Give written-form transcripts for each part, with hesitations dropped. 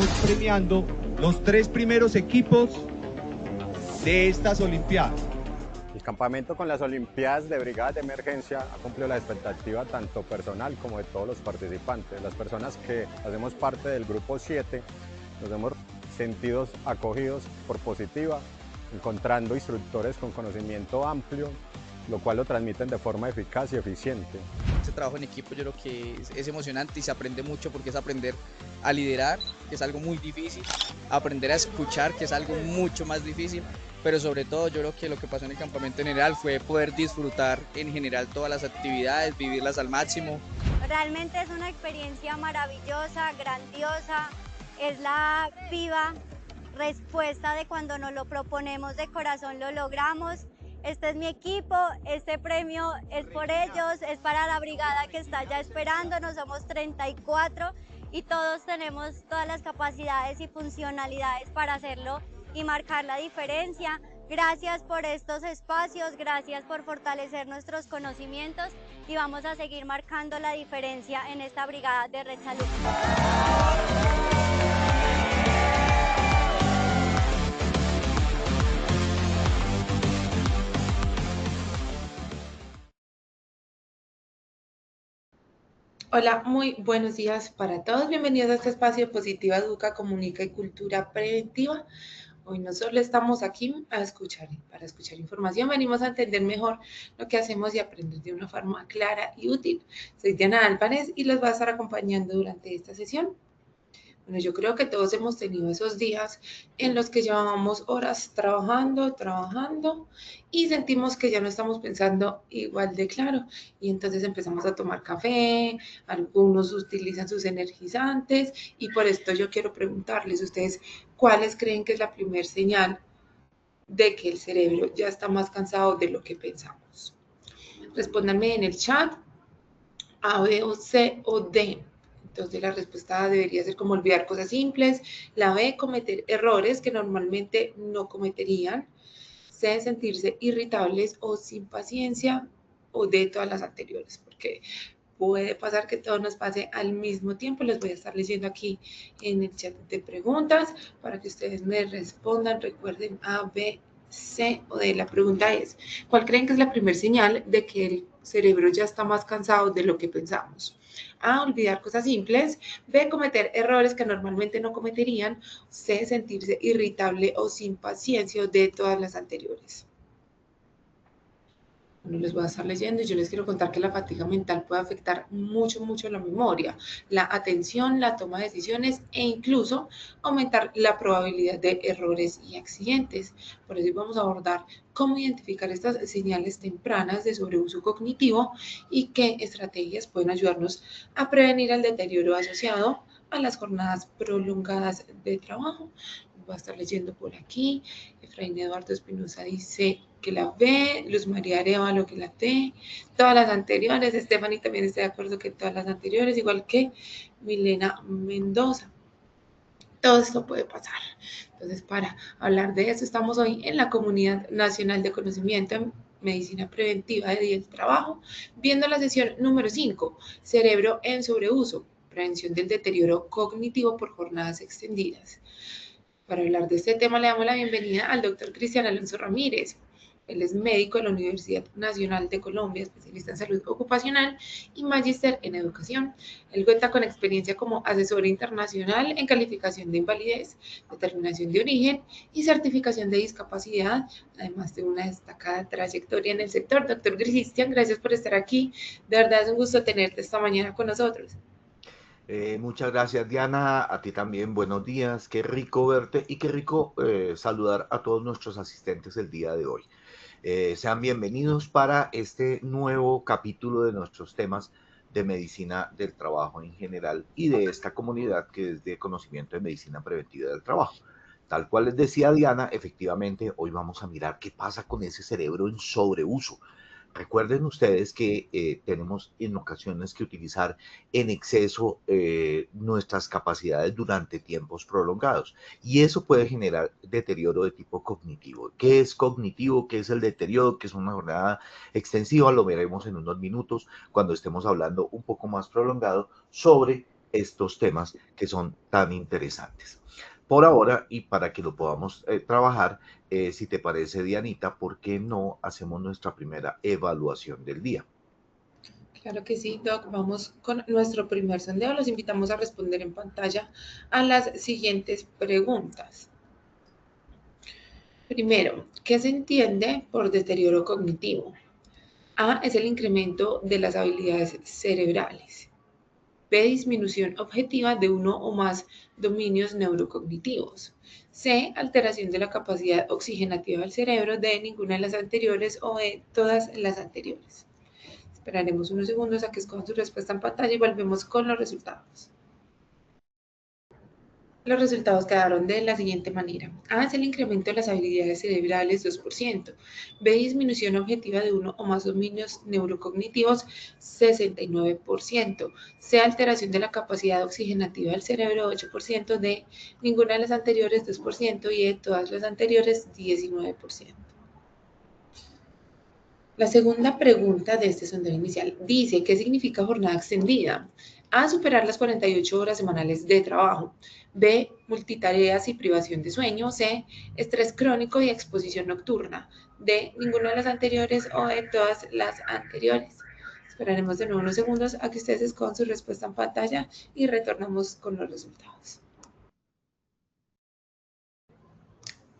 estamos premiando los 3 primeros equipos de estas Olimpiadas. El campamento con las Olimpiadas de Brigadas de Emergencia ha cumplido la expectativa tanto personal como de todos los participantes. Las personas que hacemos parte del grupo 7 nos hemos sentido acogidos por Positiva, encontrando instructores con conocimiento amplio, lo cual lo transmiten de forma eficaz y eficiente. Este trabajo en equipo yo creo que es emocionante y se aprende mucho porque es aprender a liderar, que es algo muy difícil, aprender a escuchar, que es algo mucho más difícil, pero sobre todo yo creo que lo que pasó en el campamento en general fue poder disfrutar en general todas las actividades, vivirlas al máximo. Realmente es una experiencia maravillosa, grandiosa, es la viva respuesta de cuando nos lo proponemos de corazón lo logramos. Este es mi equipo, este premio es por ellos, es para la brigada que está ya esperándonos, somos 34 y todos tenemos todas las capacidades y funcionalidades para hacerlo y marcar la diferencia. Gracias por estos espacios, gracias por fortalecer nuestros conocimientos y vamos a seguir marcando la diferencia en esta brigada de Red Salud. Hola, muy buenos días para todos. Bienvenidos a este espacio de Positiva Educa, Comunica y Cultura Preventiva. Hoy no solo estamos aquí para escuchar información, venimos a entender mejor lo que hacemos y aprender de una forma clara y útil. Soy Diana Álvarez y los voy a estar acompañando durante esta sesión. Bueno, yo creo que todos hemos tenido esos días en los que llevábamos horas trabajando y sentimos que ya no estamos pensando igual de claro y entonces empezamos a tomar café, algunos utilizan sus energizantes y por esto yo quiero preguntarles a ustedes cuáles creen que es la primer señal de que el cerebro ya está más cansado de lo que pensamos. Respóndanme en el chat A, B o C o D. Entonces la respuesta debería ser como olvidar cosas simples. La B, cometer errores que normalmente no cometerían. C, sentirse irritables o sin paciencia. O D, todas las anteriores, porque puede pasar que todo nos pase al mismo tiempo. Les voy a estar leyendo aquí en el chat de preguntas para que ustedes me respondan. Recuerden A, B, C o D. La pregunta es, ¿cuál creen que es la primera señal de que el cerebro ya está más cansado de lo que pensamos? A, olvidar cosas simples. B, cometer errores que normalmente no cometerían. C, sentirse irritable o sin paciencia. O D, todas las anteriores. Bueno, les voy a estar leyendo y yo les quiero contar que la fatiga mental puede afectar mucho la memoria, la atención, la toma de decisiones e incluso aumentar la probabilidad de errores y accidentes. Por eso vamos a abordar cómo identificar estas señales tempranas de sobreuso cognitivo y qué estrategias pueden ayudarnos a prevenir el deterioro asociado a las jornadas prolongadas de trabajo. Voy a estar leyendo por aquí. Efraín Eduardo Espinosa dice que la B, Luz María Arevalo que la T, todas las anteriores. Stephanie también está de acuerdo que todas las anteriores, igual que Milena Mendoza. Todo esto puede pasar. Entonces, para hablar de eso, estamos hoy en la Comunidad Nacional de Conocimiento en Medicina Preventiva de Día del Trabajo, viendo la sesión número 5, Cerebro en Sobreuso, prevención del deterioro cognitivo por jornadas extendidas. Para hablar de este tema le damos la bienvenida al doctor Cristian Alonso Ramírez. Él es médico de la Universidad Nacional de Colombia, especialista en salud ocupacional y magíster en educación. Él cuenta con experiencia como asesor internacional en calificación de invalidez, determinación de origen y certificación de discapacidad, además de una destacada trayectoria en el sector. Doctor Cristian, gracias por estar aquí. De verdad es un gusto tenerte esta mañana con nosotros. Muchas gracias, Diana. A ti también, buenos días. Qué rico verte y qué rico saludar a todos nuestros asistentes el día de hoy. Sean bienvenidos para este nuevo capítulo de nuestros temas de medicina del trabajo en general y de esta comunidad que es de conocimiento de medicina preventiva del trabajo. Tal cual les decía Diana, efectivamente, hoy vamos a mirar qué pasa con ese cerebro en sobreuso. Recuerden ustedes que tenemos en ocasiones que utilizar en exceso nuestras capacidades durante tiempos prolongados y eso puede generar deterioro de tipo cognitivo. ¿Qué es cognitivo? ¿Qué es el deterioro? ¿Qué es una jornada extensiva? Lo veremos en unos minutos cuando estemos hablando un poco más prolongado sobre estos temas que son tan interesantes. Por ahora, y para que lo podamos trabajar, si te parece, Dianita, ¿por qué no hacemos nuestra primera evaluación del día? Claro que sí, Doc. Vamos con nuestro primer sondeo. Los invitamos a responder en pantalla a las siguientes preguntas. Primero, ¿qué se entiende por deterioro cognitivo? A es el incremento de las habilidades cerebrales. B, disminución objetiva de uno o más dominios neurocognitivos. C, alteración de la capacidad oxigenativa del cerebro. D, ninguna de las anteriores o E, todas las anteriores. Esperaremos unos segundos a que escojan su respuesta en pantalla y volvemos con los resultados. Los resultados quedaron de la siguiente manera. A es el incremento de las habilidades cerebrales 2%. B, disminución objetiva de uno o más dominios neurocognitivos 69%. C, alteración de la capacidad oxigenativa del cerebro 8%. D, ninguna de las anteriores 2% y E, todas las anteriores 19%. La segunda pregunta de este sondeo inicial dice, ¿qué significa jornada extendida? A, superar las 48 horas semanales de trabajo. B, multitareas y privación de sueño. C, estrés crónico y exposición nocturna. D, ninguna de las anteriores o E, todas las anteriores. Esperaremos de nuevo unos segundos a que ustedes escojan su respuesta en pantalla y retornamos con los resultados.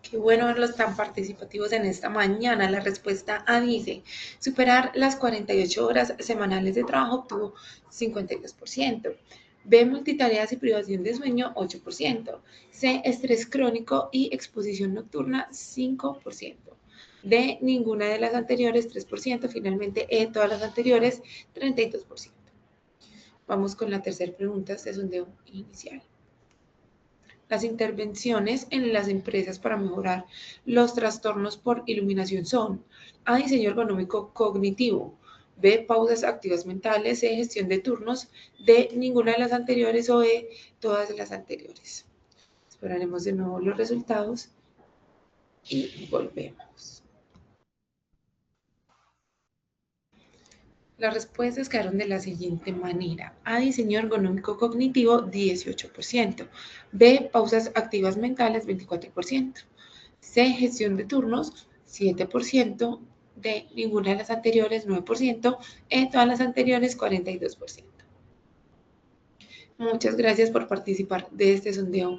Qué bueno verlos tan participativos en esta mañana. La respuesta A dice, superar las 48 horas semanales de trabajo obtuvo 52%. B, multitareas y privación de sueño, 8%. C, estrés crónico y exposición nocturna, 5%. D, ninguna de las anteriores, 3%. Finalmente, E, todas las anteriores, 32%. Vamos con la tercera pregunta, este sondeo inicial. Las intervenciones en las empresas para mejorar los trastornos por iluminación son A, diseño ergonómico cognitivo. B, pausas activas mentales. C, gestión de turnos. D, ninguna de las anteriores o E, todas las anteriores. Esperaremos de nuevo los resultados y volvemos. Las respuestas quedaron de la siguiente manera. A, diseño ergonómico cognitivo, 18%. B, pausas activas mentales, 24%. C, gestión de turnos, 7%. D, ninguna de las anteriores, 9%. E, todas las anteriores, 42%. Muchas gracias por participar de este sondeo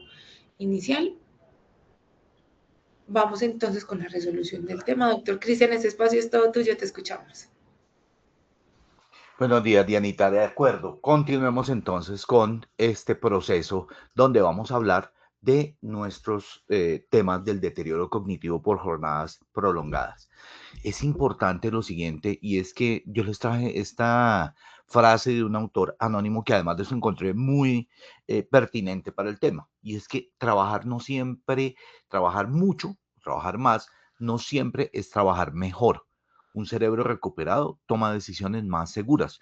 inicial. Vamos entonces con la resolución del tema. Doctor Cristian, este espacio es todo tuyo, te escuchamos. Buenos días, Dianita, de acuerdo. Continuemos entonces con este proceso donde vamos a hablar de nuestros temas del deterioro cognitivo por jornadas prolongadas. Es importante lo siguiente, y es que yo les traje esta frase de un autor anónimo que además de eso encontré muy pertinente para el tema, y es que trabajar no siempre, trabajar mucho, trabajar más, no siempre es trabajar mejor. Un cerebro recuperado toma decisiones más seguras.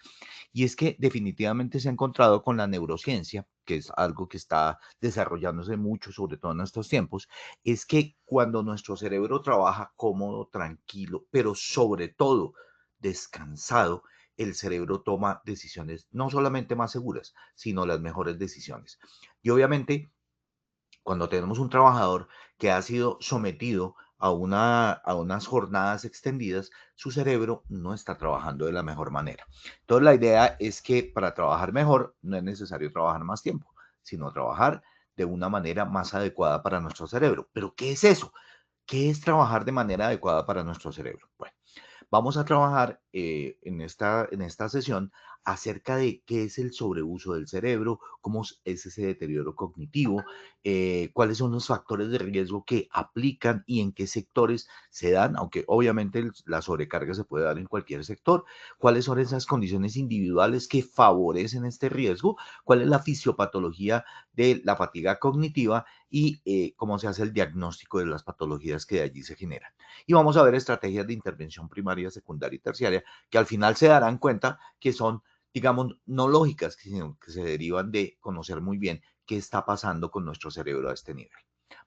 Y es que definitivamente se ha encontrado con la neurociencia, que es algo que está desarrollándose mucho, sobre todo en estos tiempos, es que cuando nuestro cerebro trabaja cómodo, tranquilo, pero sobre todo descansado, el cerebro toma decisiones no solamente más seguras, sino las mejores decisiones. Y obviamente, cuando tenemos un trabajador que ha sido sometido a unas jornadas extendidas, su cerebro no está trabajando de la mejor manera. Entonces, la idea es que para trabajar mejor no es necesario trabajar más tiempo, sino trabajar de una manera más adecuada para nuestro cerebro. ¿Pero qué es eso? ¿Qué es trabajar de manera adecuada para nuestro cerebro? Bueno, vamos a trabajar en esta sesión acerca de qué es el sobreuso del cerebro, cómo es ese deterioro cognitivo, cuáles son los factores de riesgo que aplican y en qué sectores se dan, aunque obviamente la sobrecarga se puede dar en cualquier sector, cuáles son esas condiciones individuales que favorecen este riesgo, cuál es la fisiopatología de la fatiga cognitiva y cómo se hace el diagnóstico de las patologías que de allí se generan. Y vamos a ver estrategias de intervención primaria, secundaria y terciaria que al final se darán cuenta que son, digamos, no lógicas, sino que se derivan de conocer muy bien qué está pasando con nuestro cerebro a este nivel.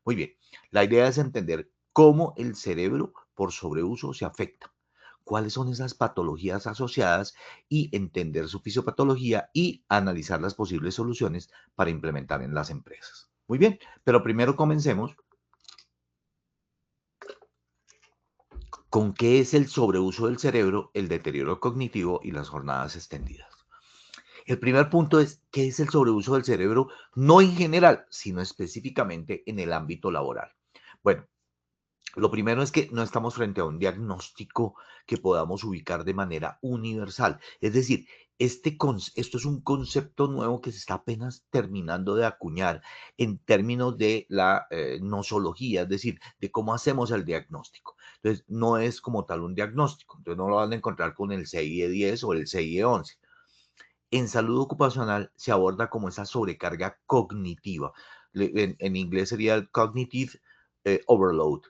Muy bien, la idea es entender cómo el cerebro por sobreuso se afecta, cuáles son esas patologías asociadas y entender su fisiopatología y analizar las posibles soluciones para implementar en las empresas. Muy bien, pero primero comencemos con qué es el sobreuso del cerebro, el deterioro cognitivo y las jornadas extendidas. El primer punto es qué es el sobreuso del cerebro, no en general, sino específicamente en el ámbito laboral. Bueno, lo primero es que no estamos frente a un diagnóstico que podamos ubicar de manera universal. Es decir, esto es un concepto nuevo que se está apenas terminando de acuñar en términos de la nosología, es decir, de cómo hacemos el diagnóstico. Entonces, no es como tal un diagnóstico. Entonces, no lo van a encontrar con el CIE-10 o el CIE-11. En salud ocupacional se aborda como esa sobrecarga cognitiva. En inglés sería el cognitive overload,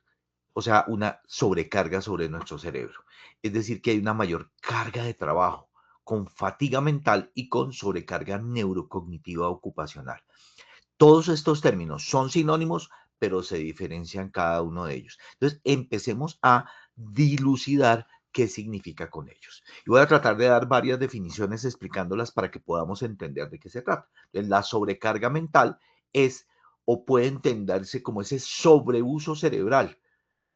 o sea, una sobrecarga sobre nuestro cerebro. Es decir, que hay una mayor carga de trabajo con fatiga mental y con sobrecarga neurocognitiva ocupacional. Todos estos términos son sinónimos, pero se diferencian cada uno de ellos. Entonces, empecemos a dilucidar qué significa con ellos. Y voy a tratar de dar varias definiciones explicándolas para que podamos entender de qué se trata. Entonces, la sobrecarga mental es o puede entenderse como ese sobreuso cerebral,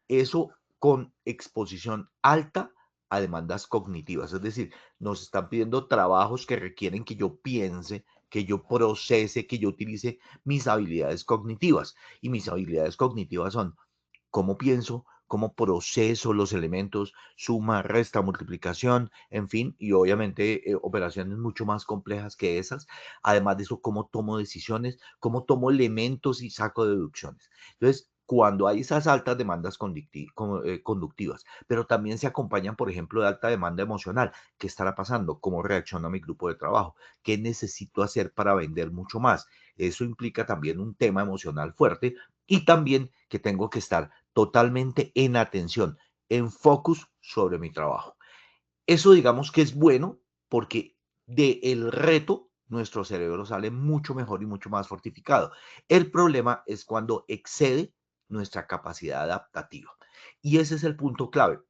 eso con exposición alta a demandas cognitivas, es decir, nos están pidiendo trabajos que requieren que yo piense, que yo procese, que yo utilice mis habilidades cognitivas. Y mis habilidades cognitivas son cómo pienso, cómo proceso los elementos, suma, resta, multiplicación, en fin, y obviamente operaciones mucho más complejas que esas. Además de eso, cómo tomo decisiones, cómo tomo elementos y saco deducciones. Entonces, cuando hay esas altas demandas conductivas, pero también se acompañan, por ejemplo, de alta demanda emocional, ¿qué estará pasando? ¿Cómo reacciono a mi grupo de trabajo? ¿Qué necesito hacer para vender mucho más? Eso implica también un tema emocional fuerte y también que tengo que estar totalmente en atención, en focus sobre mi trabajo. Eso digamos que es bueno porque del reto nuestro cerebro sale mucho mejor y mucho más fortificado. El problema es cuando excede nuestra capacidad adaptativa. Y ese es el punto clave,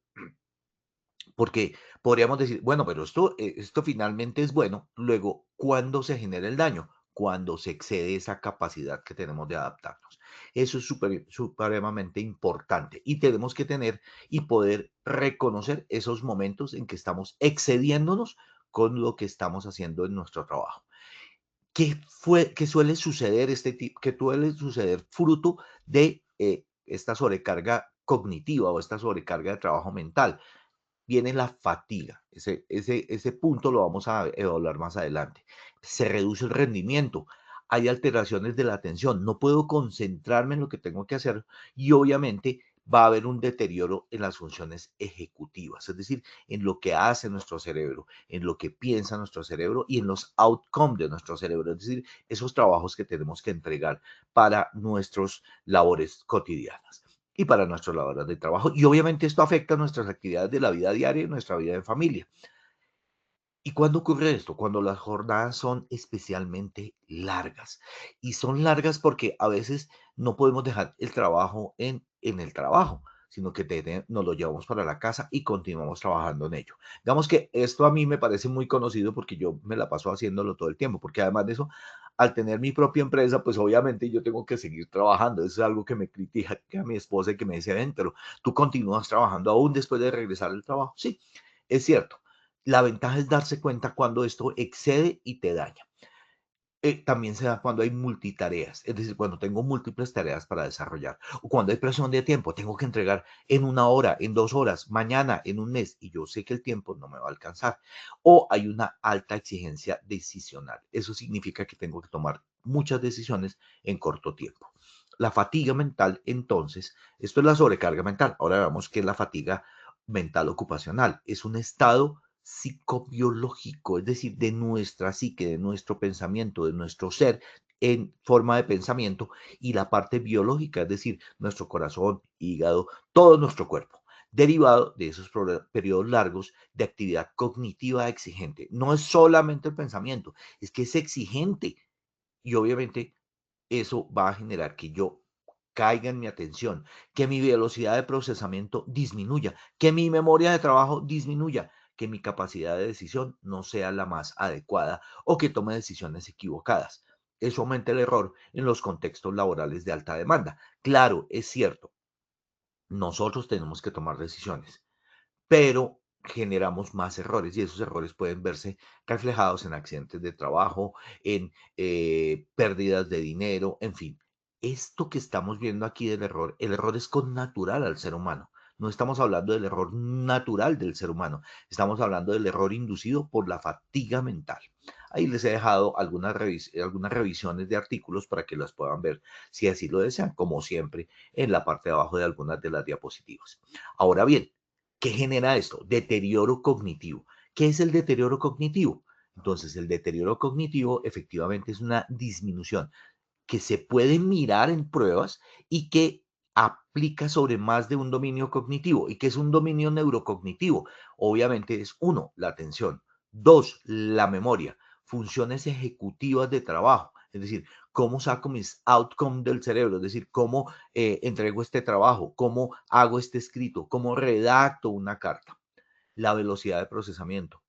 porque podríamos decir, bueno, pero esto finalmente es bueno. Luego, ¿cuándo se genera el daño? Cuando se excede esa capacidad que tenemos de adaptarnos. Eso es supremamente importante y tenemos que tener y poder reconocer esos momentos en que estamos excediéndonos con lo que estamos haciendo en nuestro trabajo. ¿Qué suele suceder que suele suceder fruto de esta sobrecarga cognitiva o esta sobrecarga de trabajo mental? Viene la fatiga. Ese punto lo vamos a evaluar más adelante. Se reduce el rendimiento. Hay alteraciones de la atención. No puedo concentrarme en lo que tengo que hacer y obviamente va a haber un deterioro en las funciones ejecutivas, es decir, en lo que hace nuestro cerebro, en lo que piensa nuestro cerebro y en los outcomes de nuestro cerebro, es decir, esos trabajos que tenemos que entregar para nuestras labores cotidianas y para nuestras labores de trabajo. Y obviamente esto afecta nuestras actividades de la vida diaria y nuestra vida de familia. ¿Y cuándo ocurre esto? Cuando las jornadas son especialmente largas. Y son largas porque a veces no podemos dejar el trabajo en el trabajo, sino que nos lo llevamos para la casa y continuamos trabajando en ello. Digamos que esto a mí me parece muy conocido porque yo me la paso haciéndolo todo el tiempo, porque además de eso, al tener mi propia empresa, pues obviamente yo tengo que seguir trabajando. Eso es algo que me critica a mi esposa y que me dice, ven, pero tú continúas trabajando aún después de regresar al trabajo. Sí, es cierto. La ventaja es darse cuenta cuando esto excede y te daña. También se da cuando hay multitareas, es decir, cuando tengo múltiples tareas para desarrollar, o cuando hay presión de tiempo, tengo que entregar en 1 hora, en 2 horas, mañana, en un mes, y yo sé que el tiempo no me va a alcanzar. O hay una alta exigencia decisional. Eso significa que tengo que tomar muchas decisiones en corto tiempo. La fatiga mental, entonces, esto es la sobrecarga mental. Ahora veamos qué es la fatiga mental ocupacional. Es un estado psicobiológico, es decir, de nuestra psique, de nuestro pensamiento, de nuestro ser en forma de pensamiento y la parte biológica, es decir, nuestro corazón, hígado, todo nuestro cuerpo, derivado de esos periodos largos de actividad cognitiva exigente. No es solamente el pensamiento, es que es exigente y obviamente eso va a generar que yo caiga en mi atención, que mi velocidad de procesamiento disminuya, que mi memoria de trabajo disminuya, que mi capacidad de decisión no sea la más adecuada o que tome decisiones equivocadas. Eso aumenta el error en los contextos laborales de alta demanda. Claro, es cierto, nosotros tenemos que tomar decisiones, pero generamos más errores y esos errores pueden verse reflejados en accidentes de trabajo, en pérdidas de dinero, en fin. Esto que estamos viendo aquí del error, el error es connatural al ser humano. No estamos hablando del error natural del ser humano, estamos hablando del error inducido por la fatiga mental. Ahí les he dejado algunas revisiones de artículos para que las puedan ver si así lo desean, como siempre, en la parte de abajo de algunas de las diapositivas. Ahora bien, ¿qué genera esto? Deterioro cognitivo. ¿Qué es el deterioro cognitivo? Entonces, el deterioro cognitivo efectivamente es una disminución que se puede mirar en pruebas y que aplica sobre más de un dominio cognitivo. ¿Y qué es un dominio neurocognitivo? Obviamente es uno, la atención; dos, la memoria; funciones ejecutivas de trabajo, es decir, cómo saco mis outcomes del cerebro, es decir, cómo entrego este trabajo, cómo hago este escrito, cómo redacto una carta; la velocidad de procesamiento.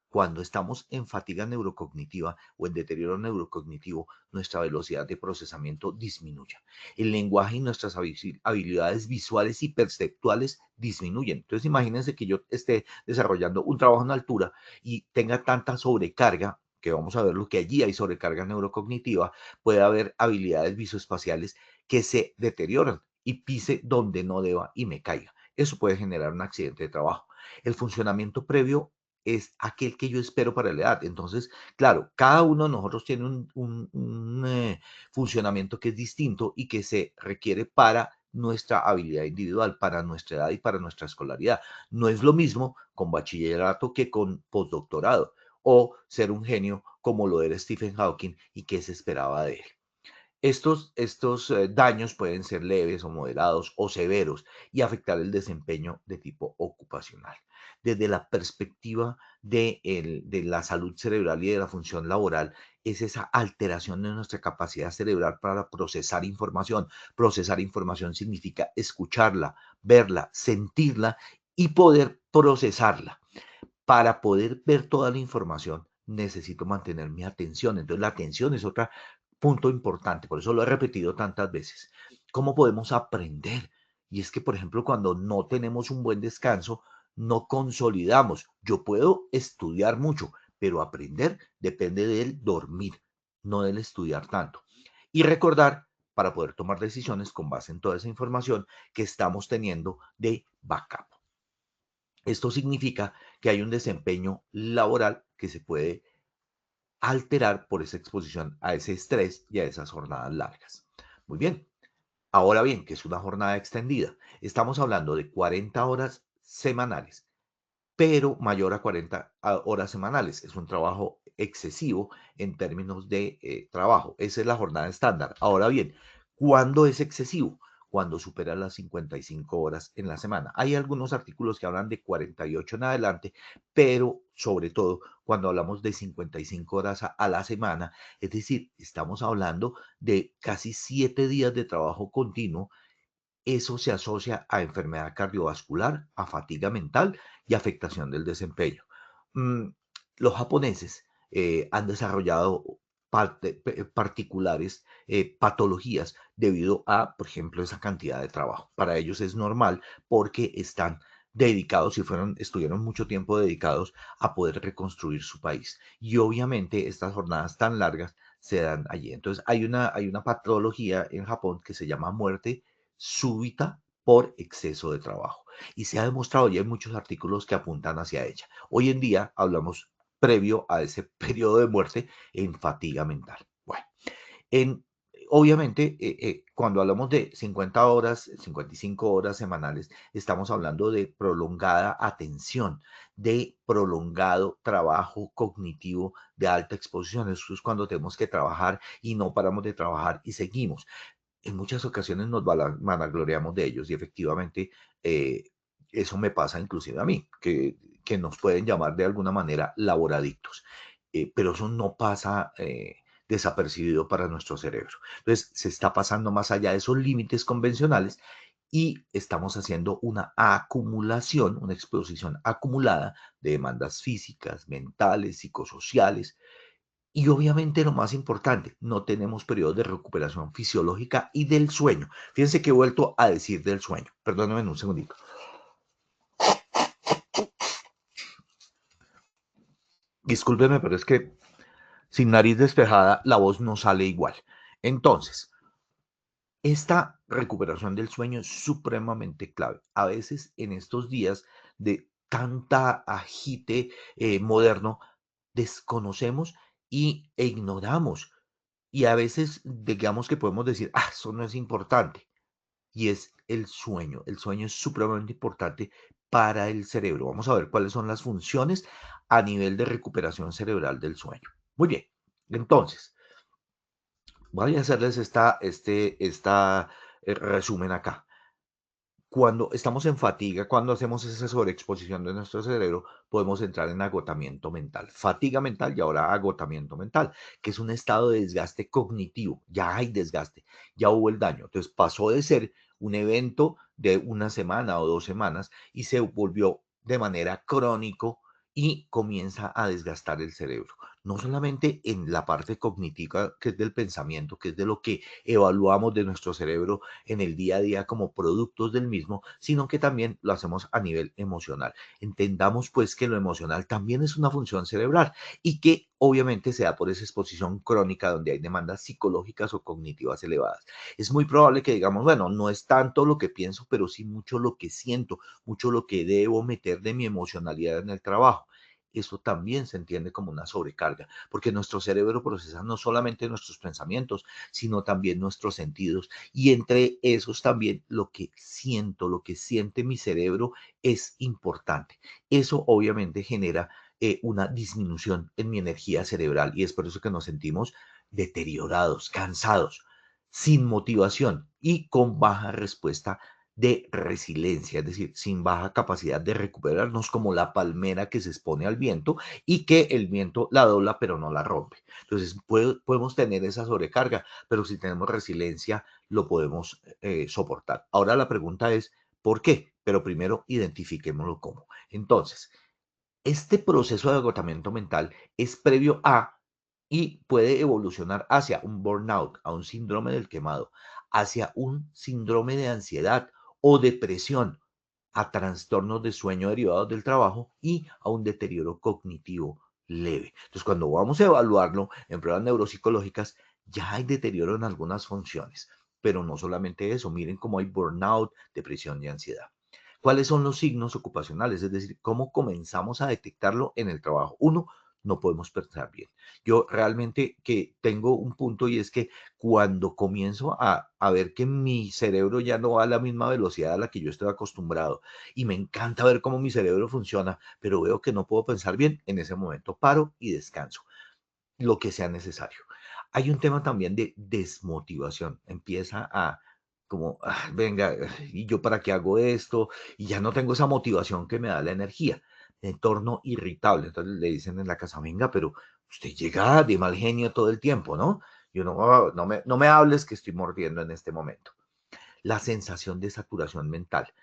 Cuando estamos en fatiga neurocognitiva o en deterioro neurocognitivo, nuestra velocidad de procesamiento disminuye. El lenguaje y nuestras habilidades visuales y perceptuales disminuyen. Entonces, imagínense que yo esté desarrollando un trabajo en altura y tenga tanta sobrecarga, que vamos a ver lo que allí hay sobrecarga neurocognitiva, puede haber habilidades visoespaciales que se deterioran y pise donde no deba y me caiga. Eso puede generar un accidente de trabajo. El funcionamiento previo es aquel que yo espero para la edad. Entonces, claro, cada uno de nosotros tiene un funcionamiento que es distinto y que se requiere para nuestra habilidad individual, para nuestra edad y para nuestra escolaridad. No es lo mismo con bachillerato que con postdoctorado o ser un genio como lo era Stephen Hawking y que se esperaba de él. Estos daños pueden ser leves o moderados o severos y afectar el desempeño de tipo ocupacional. Desde la perspectiva de la salud cerebral y de la función laboral, es esa alteración de nuestra capacidad cerebral para procesar información. Procesar información significa escucharla, verla, sentirla y poder procesarla. Para poder ver toda la información, necesito mantener mi atención. Entonces, la atención es otro punto importante, por eso lo he repetido tantas veces. ¿Cómo podemos aprender? Y es que, por ejemplo, cuando no tenemos un buen descanso, no consolidamos. Yo puedo estudiar mucho, pero aprender depende del dormir, no del estudiar tanto. Y recordar para poder tomar decisiones con base en toda esa información que estamos teniendo de backup. Esto significa que hay un desempeño laboral que se puede alterar por esa exposición a ese estrés y a esas jornadas largas. Muy bien. Ahora bien, ¿qué es una jornada extendida? Estamos hablando de 40 horas semanales, pero mayor a 40 horas semanales. Es un trabajo excesivo en términos de trabajo. Esa es la jornada estándar. Ahora bien, ¿cuándo es excesivo? Cuando supera las 55 horas en la semana. Hay algunos artículos que hablan de 48 en adelante, pero sobre todo cuando hablamos de 55 horas a la semana, es decir, estamos hablando de casi 7 días de trabajo continuo. Eso se asocia a enfermedad cardiovascular, a fatiga mental y afectación del desempeño. Mm, los japoneses han desarrollado particulares patologías debido a, por ejemplo, esa cantidad de trabajo. Para ellos es normal porque están dedicados y estuvieron mucho tiempo dedicados a poder reconstruir su país. Y obviamente estas jornadas tan largas se dan allí. Entonces hay una patología en Japón que se llama muerte súbita por exceso de trabajo. Y se ha demostrado, y hay muchos artículos que apuntan hacia ella. Hoy en día hablamos previo a ese periodo de muerte en fatiga mental. Bueno, en, obviamente, cuando hablamos de 50 horas, 55 horas semanales, estamos hablando de prolongada atención, de prolongado trabajo cognitivo de alta exposición. Eso es cuando tenemos que trabajar y no paramos de trabajar y seguimos. En muchas ocasiones nos vanagloriamos de ellos y efectivamente eso me pasa inclusive a mí, que nos pueden llamar de alguna manera laboradictos. Pero eso no pasa desapercibido para nuestro cerebro. Entonces, se está pasando más allá de esos límites convencionales y estamos haciendo una acumulación, una exposición acumulada de demandas físicas, mentales, psicosociales. Y obviamente lo más importante, no tenemos periodos de recuperación fisiológica y del sueño. Fíjense que he vuelto a decir del sueño. Perdónenme un segundito. Discúlpeme, pero es que sin nariz despejada la voz no sale igual. Entonces, esta recuperación del sueño es supremamente clave. A veces en estos días de tanta agite moderno, desconocemos e ignoramos. Y a veces digamos que podemos decir, ah, eso no es importante. Y es el sueño. El sueño es supremamente importante para el cerebro. Vamos a ver cuáles son las funciones a nivel de recuperación cerebral del sueño. Muy bien. Entonces, voy a hacerles esta resumen acá. Cuando estamos en fatiga, cuando hacemos esa sobreexposición de nuestro cerebro, podemos entrar en agotamiento mental. Fatiga mental y ahora agotamiento mental, que es un estado de desgaste cognitivo. Ya hay desgaste, ya hubo el daño. Entonces pasó de ser un evento de una semana o 2 semanas y se volvió de manera crónico y comienza a desgastar el cerebro. No solamente en la parte cognitiva, que es del pensamiento, que es de lo que evaluamos de nuestro cerebro en el día a día como productos del mismo, sino que también lo hacemos a nivel emocional. Entendamos pues que lo emocional también es una función cerebral y que obviamente se da por esa exposición crónica donde hay demandas psicológicas o cognitivas elevadas. Es muy probable que digamos, bueno, no es tanto lo que pienso, pero sí mucho lo que siento, mucho lo que debo meter de mi emocionalidad en el trabajo. Eso también se entiende como una sobrecarga, porque nuestro cerebro procesa no solamente nuestros pensamientos, sino también nuestros sentidos. Y entre esos también lo que siento, lo que siente mi cerebro es importante. Eso obviamente genera una disminución en mi energía cerebral y es por eso que nos sentimos deteriorados, cansados, sin motivación y con baja respuesta de resiliencia, es decir, sin baja capacidad de recuperarnos como la palmera que se expone al viento y que el viento la dobla pero no la rompe. Entonces podemos tener esa sobrecarga, pero si tenemos resiliencia lo podemos soportar. Ahora la pregunta es, ¿por qué? Pero primero identifiquémoslo cómo. Entonces, este proceso de agotamiento mental es previo a y puede evolucionar hacia un burnout, a un síndrome del quemado, hacia un síndrome de ansiedad o depresión, a trastornos de sueño derivados del trabajo y a un deterioro cognitivo leve. Entonces, cuando vamos a evaluarlo en pruebas neuropsicológicas, ya hay deterioro en algunas funciones, pero no solamente eso, miren cómo hay burnout, depresión y ansiedad. ¿Cuáles son los signos ocupacionales? Es decir, cómo comenzamos a detectarlo en el trabajo. Uno, no podemos pensar bien. Yo realmente que tengo un punto y es que cuando comienzo a ver que mi cerebro ya no va a la misma velocidad a la que yo estoy acostumbrado y me encanta ver cómo mi cerebro funciona, pero veo que no puedo pensar bien, en ese momento paro y descanso, lo que sea necesario. Hay un tema también de desmotivación. Empieza a como, "Ah, venga, ¿y yo para qué hago esto? Y ya no tengo esa motivación que me da la energía. Me torno irritable. Entonces le dicen en la casa, venga, pero usted llega de mal genio todo el tiempo, ¿no? Y uno, "Oh, no me hables que estoy mordiendo en este momento". La sensación de saturación mental.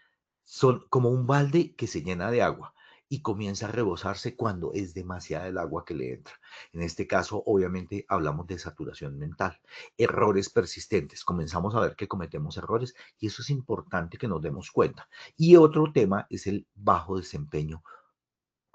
Son como un balde que se llena de agua y comienza a rebosarse cuando es demasiada el agua que le entra. En este caso, obviamente, hablamos de saturación mental. Errores persistentes. Comenzamos a ver que cometemos errores y eso es importante que nos demos cuenta. Y otro tema es el bajo desempeño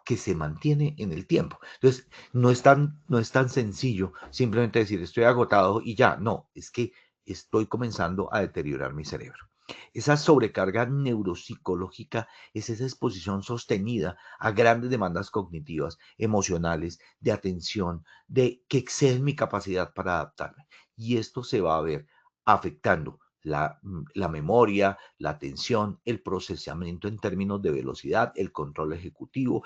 que se mantiene en el tiempo. Entonces, no es tan sencillo simplemente decir estoy agotado y ya. No, es que estoy comenzando a deteriorar mi cerebro. Esa sobrecarga neuropsicológica es esa exposición sostenida a grandes demandas cognitivas, emocionales, de atención, de que exceden mi capacidad para adaptarme. Y esto se va a ver afectando la memoria, la atención, el procesamiento en términos de velocidad, el control ejecutivo,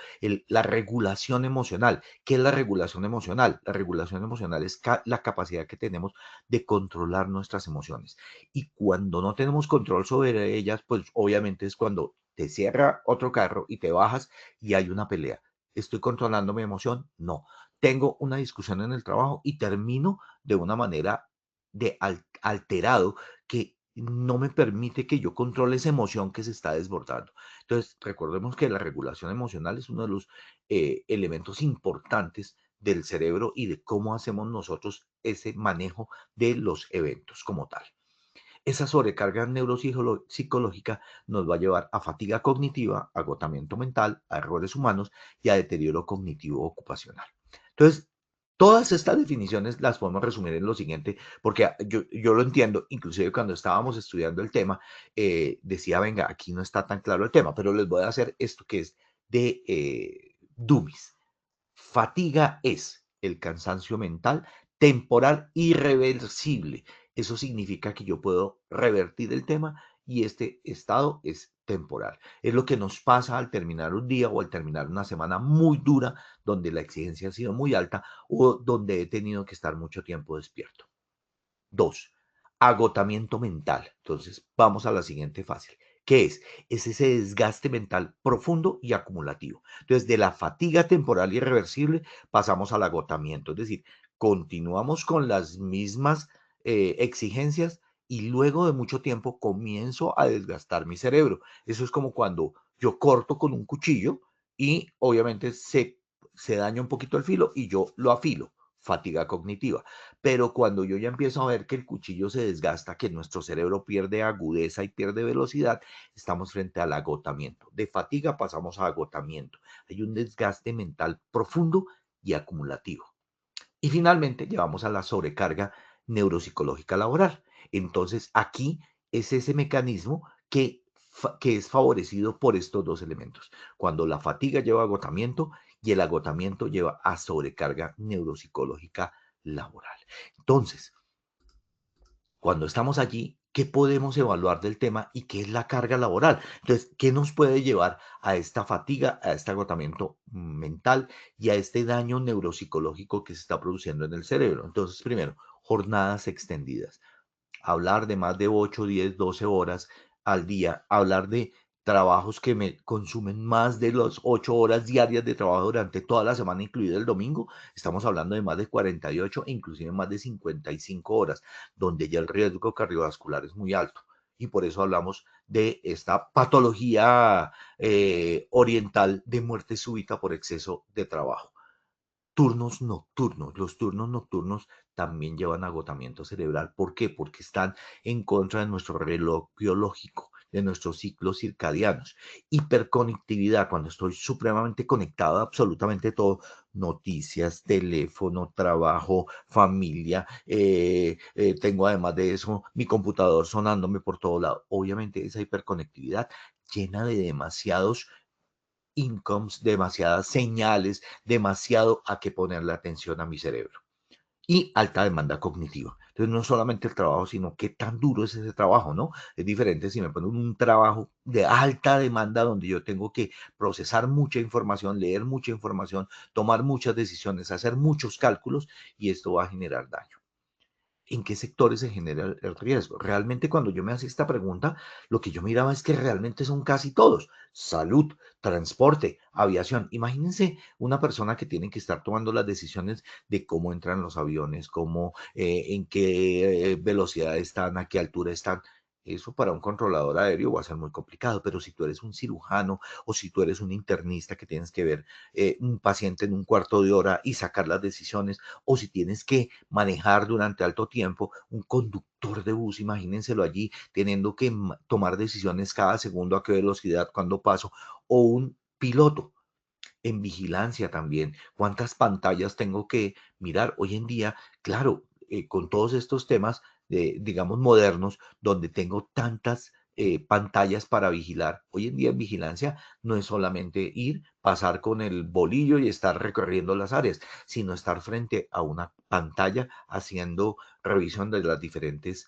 la regulación emocional. ¿Qué es la regulación emocional? La regulación emocional es la capacidad que tenemos de controlar nuestras emociones. Y cuando no tenemos control sobre ellas, pues obviamente es cuando te cierra otro carro y te bajas y hay una pelea. ¿Estoy controlando mi emoción? No. tengo una discusión en el trabajo y termino de una manera alterado que no me permite que yo controle esa emoción que se está desbordando. Entonces, recordemos que la regulación emocional es uno de los elementos importantes del cerebro y de cómo hacemos nosotros ese manejo de los eventos como tal. Esa sobrecarga neuropsicológica nos va a llevar a fatiga cognitiva, agotamiento mental, a errores humanos y a deterioro cognitivo ocupacional. Entonces, todas estas definiciones las podemos resumir en lo siguiente, porque yo lo entiendo, inclusive cuando estábamos estudiando el tema, decía, venga, aquí no está tan claro el tema, pero les voy a hacer esto que es de dummies. Fatiga es el cansancio mental temporal irreversible. Eso significa que yo puedo revertir el tema y este estado es temporal. Es lo que nos pasa al terminar un día o al terminar una semana muy dura donde la exigencia ha sido muy alta o donde he tenido que estar mucho tiempo despierto. 2. Agotamiento mental. Entonces, vamos a la siguiente fase. ¿Qué es? Es ese desgaste mental profundo y acumulativo. Entonces, de la fatiga temporal irreversible pasamos al agotamiento. Es decir, continuamos con las mismas exigencias y luego de mucho tiempo comienzo a desgastar mi cerebro. Eso es como cuando yo corto con un cuchillo y obviamente se daña un poquito el filo y yo lo afilo. Fatiga cognitiva. Pero cuando yo ya empiezo a ver que el cuchillo se desgasta, que nuestro cerebro pierde agudeza y pierde velocidad, estamos frente al agotamiento. De fatiga pasamos a agotamiento. Hay un desgaste mental profundo y acumulativo. Y finalmente llevamos a la sobrecarga neuropsicológica laboral. Entonces aquí es ese mecanismo que es favorecido por estos dos elementos. Cuando la fatiga lleva a agotamiento y el agotamiento lleva a sobrecarga neuropsicológica laboral. Entonces, cuando estamos allí, ¿qué podemos evaluar del tema y qué es la carga laboral? Entonces, ¿qué nos puede llevar a esta fatiga, a este agotamiento mental y a este daño neuropsicológico que se está produciendo en el cerebro? Entonces, primero, jornadas extendidas. Hablar de más de 8, 10, 12 horas al día, hablar de trabajos que me consumen más de las 8 horas diarias de trabajo durante toda la semana, incluido el domingo, estamos hablando de más de 48 e inclusive más de 55 horas, donde ya el riesgo cardiovascular es muy alto. Y por eso hablamos de esta patología oriental de muerte súbita por exceso de trabajo. Turnos nocturnos. Los turnos nocturnos también llevan agotamiento cerebral. ¿Por qué? Porque están en contra de nuestro reloj biológico, de nuestros ciclos circadianos. Hiperconectividad, cuando estoy supremamente conectado a absolutamente todo, noticias, teléfono, trabajo, familia, tengo además de eso mi computador sonándome por todo lado. Obviamente esa hiperconectividad llena de demasiados incomes, demasiadas señales, demasiado a que ponerle atención a mi cerebro. Y alta demanda cognitiva. Entonces, no solamente el trabajo, sino qué tan duro es ese trabajo, ¿no? Es diferente si me ponen un trabajo de alta demanda donde yo tengo que procesar mucha información, leer mucha información, tomar muchas decisiones, hacer muchos cálculos y esto va a generar daño. ¿En qué sectores se genera el riesgo? Realmente cuando yo me hacía esta pregunta, lo que yo miraba es que realmente son casi todos. Salud, transporte, aviación. Imagínense una persona que tiene que estar tomando las decisiones de cómo entran los aviones, cómo, en qué velocidad están, a qué altura están. Eso para un controlador aéreo va a ser muy complicado, pero si tú eres un cirujano o si tú eres un internista que tienes que ver un paciente en un cuarto de hora y sacar las decisiones, o si tienes que manejar durante alto tiempo, un conductor de bus, imagínenselo allí, teniendo que tomar decisiones cada segundo, a qué velocidad, cuándo paso, o un piloto en vigilancia también, cuántas pantallas tengo que mirar. Hoy en día, claro, con todos estos temas, digamos, modernos, donde tengo tantas pantallas para vigilar. Hoy en día en vigilancia no es solamente ir, pasar con el bolillo y estar recorriendo las áreas, sino estar frente a una pantalla haciendo revisión de las diferentes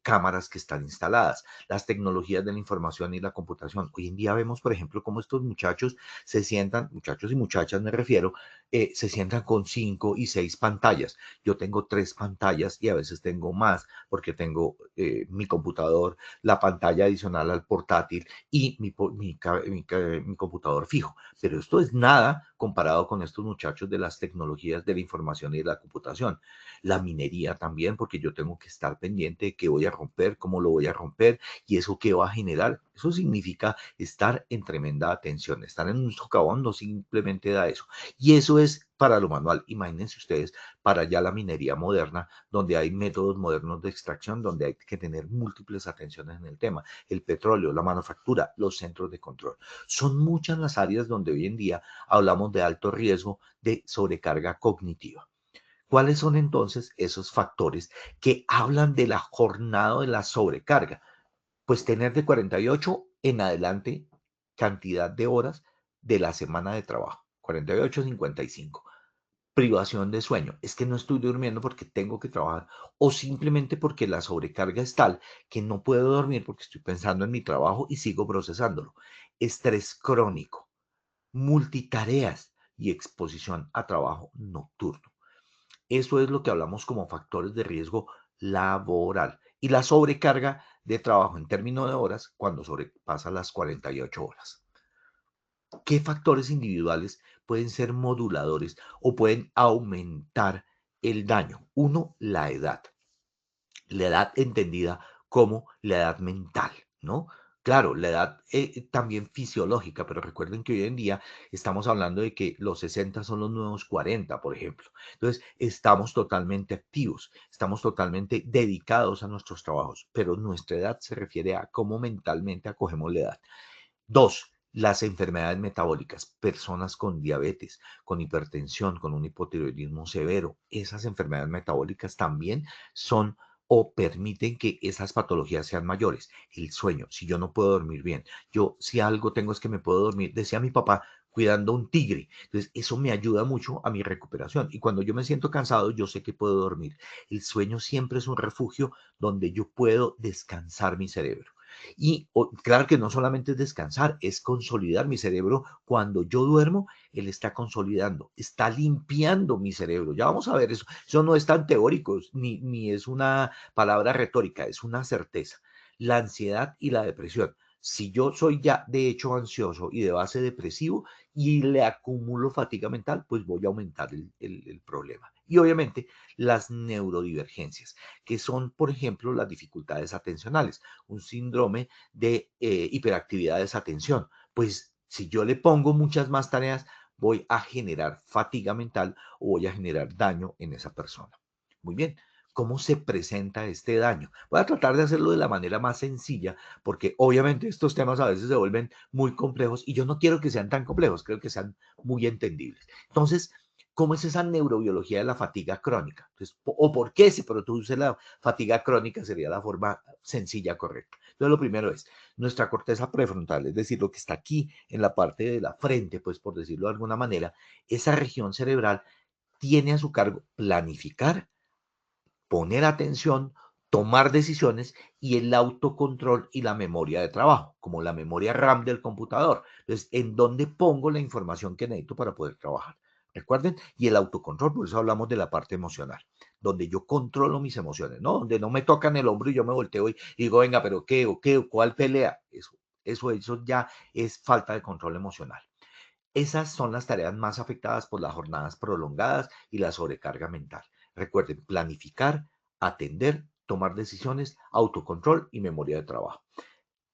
cámaras que están instaladas, las tecnologías de la información y la computación. Hoy en día vemos, por ejemplo, cómo estos muchachos se sientan, muchachos y muchachas me refiero, se sientan con 5 y 6 pantallas. Yo tengo 3 pantallas y a veces tengo más porque tengo mi computador, la pantalla adicional al portátil y mi computador fijo. complejo, pero esto es nada comparado con estos muchachos de las tecnologías de la información y de la computación. La minería también, porque yo tengo que estar pendiente de qué voy a romper, cómo lo voy a romper y eso qué va a generar. Eso significa estar en tremenda atención, estar en un socavón no simplemente da eso. Y eso es para lo manual. Imagínense ustedes para ya la minería moderna, donde hay métodos modernos de extracción, donde hay que tener múltiples atenciones en el tema. El petróleo, la manufactura, los centros de control. Son muchas las áreas donde hoy en día hablamos de alto riesgo de sobrecarga cognitiva. ¿Cuáles son entonces esos factores que hablan de la jornada de la sobrecarga? Pues tener de 48 en adelante cantidad de horas de la semana de trabajo, 48 a 55. Privación de sueño, es que no estoy durmiendo porque tengo que trabajar o simplemente porque la sobrecarga es tal que no puedo dormir porque estoy pensando en mi trabajo y sigo procesándolo. Estrés crónico, multitareas y exposición a trabajo nocturno. Eso es lo que hablamos como factores de riesgo laboral. Y la sobrecarga de trabajo en términos de horas cuando sobrepasa las 48 horas. ¿Qué factores individuales pueden ser moduladores o pueden aumentar el daño? Uno, la edad entendida como la edad mental, ¿no? Claro, la edad también fisiológica, pero recuerden que hoy en día estamos hablando de que los 60 son los nuevos 40, por ejemplo. Entonces, estamos totalmente activos, estamos totalmente dedicados a nuestros trabajos, pero nuestra edad se refiere a cómo mentalmente acogemos la edad. Dos, las enfermedades metabólicas, personas con diabetes, con hipertensión, con un hipotiroidismo severo, esas enfermedades metabólicas también son o permiten que esas patologías sean mayores. El sueño, si yo no puedo dormir bien, yo si algo tengo es que me puedo dormir, decía mi papá, cuidando un tigre. Entonces, eso me ayuda mucho a mi recuperación. Y cuando yo me siento cansado, yo sé que puedo dormir. El sueño siempre es un refugio donde yo puedo descansar mi cerebro. Y claro que no solamente es descansar, es consolidar mi cerebro. Cuando yo duermo, él está consolidando, está limpiando mi cerebro. Ya vamos a ver eso. Eso no es tan teórico, ni es una palabra retórica, es una certeza. La ansiedad y la depresión. Si yo soy ya de hecho ansioso y de base depresivo y le acumulo fatiga mental, pues voy a aumentar el problema. Y obviamente las neurodivergencias, que son, por ejemplo, las dificultades atencionales, un síndrome de hiperactividad de desatención. Pues si yo le pongo muchas más tareas, voy a generar fatiga mental o voy a generar daño en esa persona. Muy bien. ¿Cómo se presenta este daño? Voy a tratar de hacerlo de la manera más sencilla, porque obviamente estos temas a veces se vuelven muy complejos y yo no quiero que sean tan complejos, creo que sean muy entendibles. Entonces, ¿cómo es esa neurobiología de la fatiga crónica? Entonces, ¿o por qué se produce la fatiga crónica? Sería la forma sencilla, correcta. Entonces, lo primero es nuestra corteza prefrontal, es decir, lo que está aquí en la parte de la frente, pues por decirlo de alguna manera, esa región cerebral tiene a su cargo planificar, poner atención, tomar decisiones y el autocontrol y la memoria de trabajo, como la memoria RAM del computador. Entonces, ¿en dónde pongo la información que necesito para poder trabajar? Recuerden, y el autocontrol, por eso hablamos de la parte emocional, donde yo controlo mis emociones, ¿no? Donde no me tocan el hombro y yo me volteo y digo, venga, pero ¿qué? ¿O qué? ¿Cuál pelea? Eso ya es falta de control emocional. Esas son las tareas más afectadas por las jornadas prolongadas y la sobrecarga mental. Recuerden, planificar, atender, tomar decisiones, autocontrol y memoria de trabajo.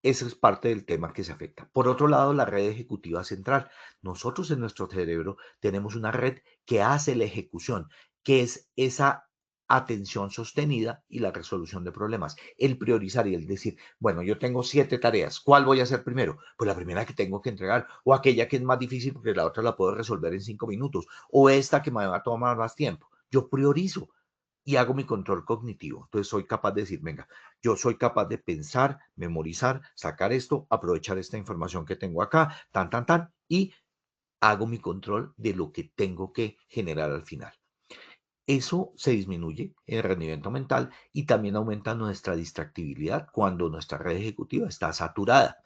Eso es parte del tema que se afecta. Por otro lado, la red ejecutiva central. Nosotros en nuestro cerebro tenemos una red que hace la ejecución, que es esa atención sostenida y la resolución de problemas. El priorizar y el decir, bueno, yo tengo 7 tareas, ¿cuál voy a hacer primero? Pues la primera que tengo que entregar, o aquella que es más difícil porque la otra la puedo resolver en 5 minutos, o esta que me va a tomar más tiempo. Yo priorizo y hago mi control cognitivo. Entonces soy capaz de decir, venga, yo soy capaz de pensar, memorizar, sacar esto, aprovechar esta información que tengo acá, y hago mi control de lo que tengo que generar al final. Eso se disminuye el rendimiento mental y también aumenta nuestra distractibilidad cuando nuestra red ejecutiva está saturada.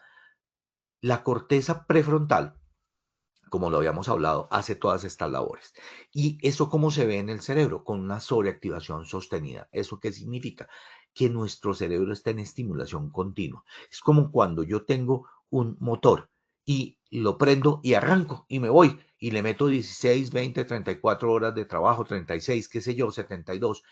La corteza prefrontal, como lo habíamos hablado, hace todas estas labores. ¿Y eso cómo se ve en el cerebro? Con una sobreactivación sostenida. ¿Eso qué significa? Que nuestro cerebro está en estimulación continua. Es como cuando yo tengo un motor y lo prendo y arranco y me voy y le meto 16, 20, 34 horas de trabajo, 36, qué sé yo, 72.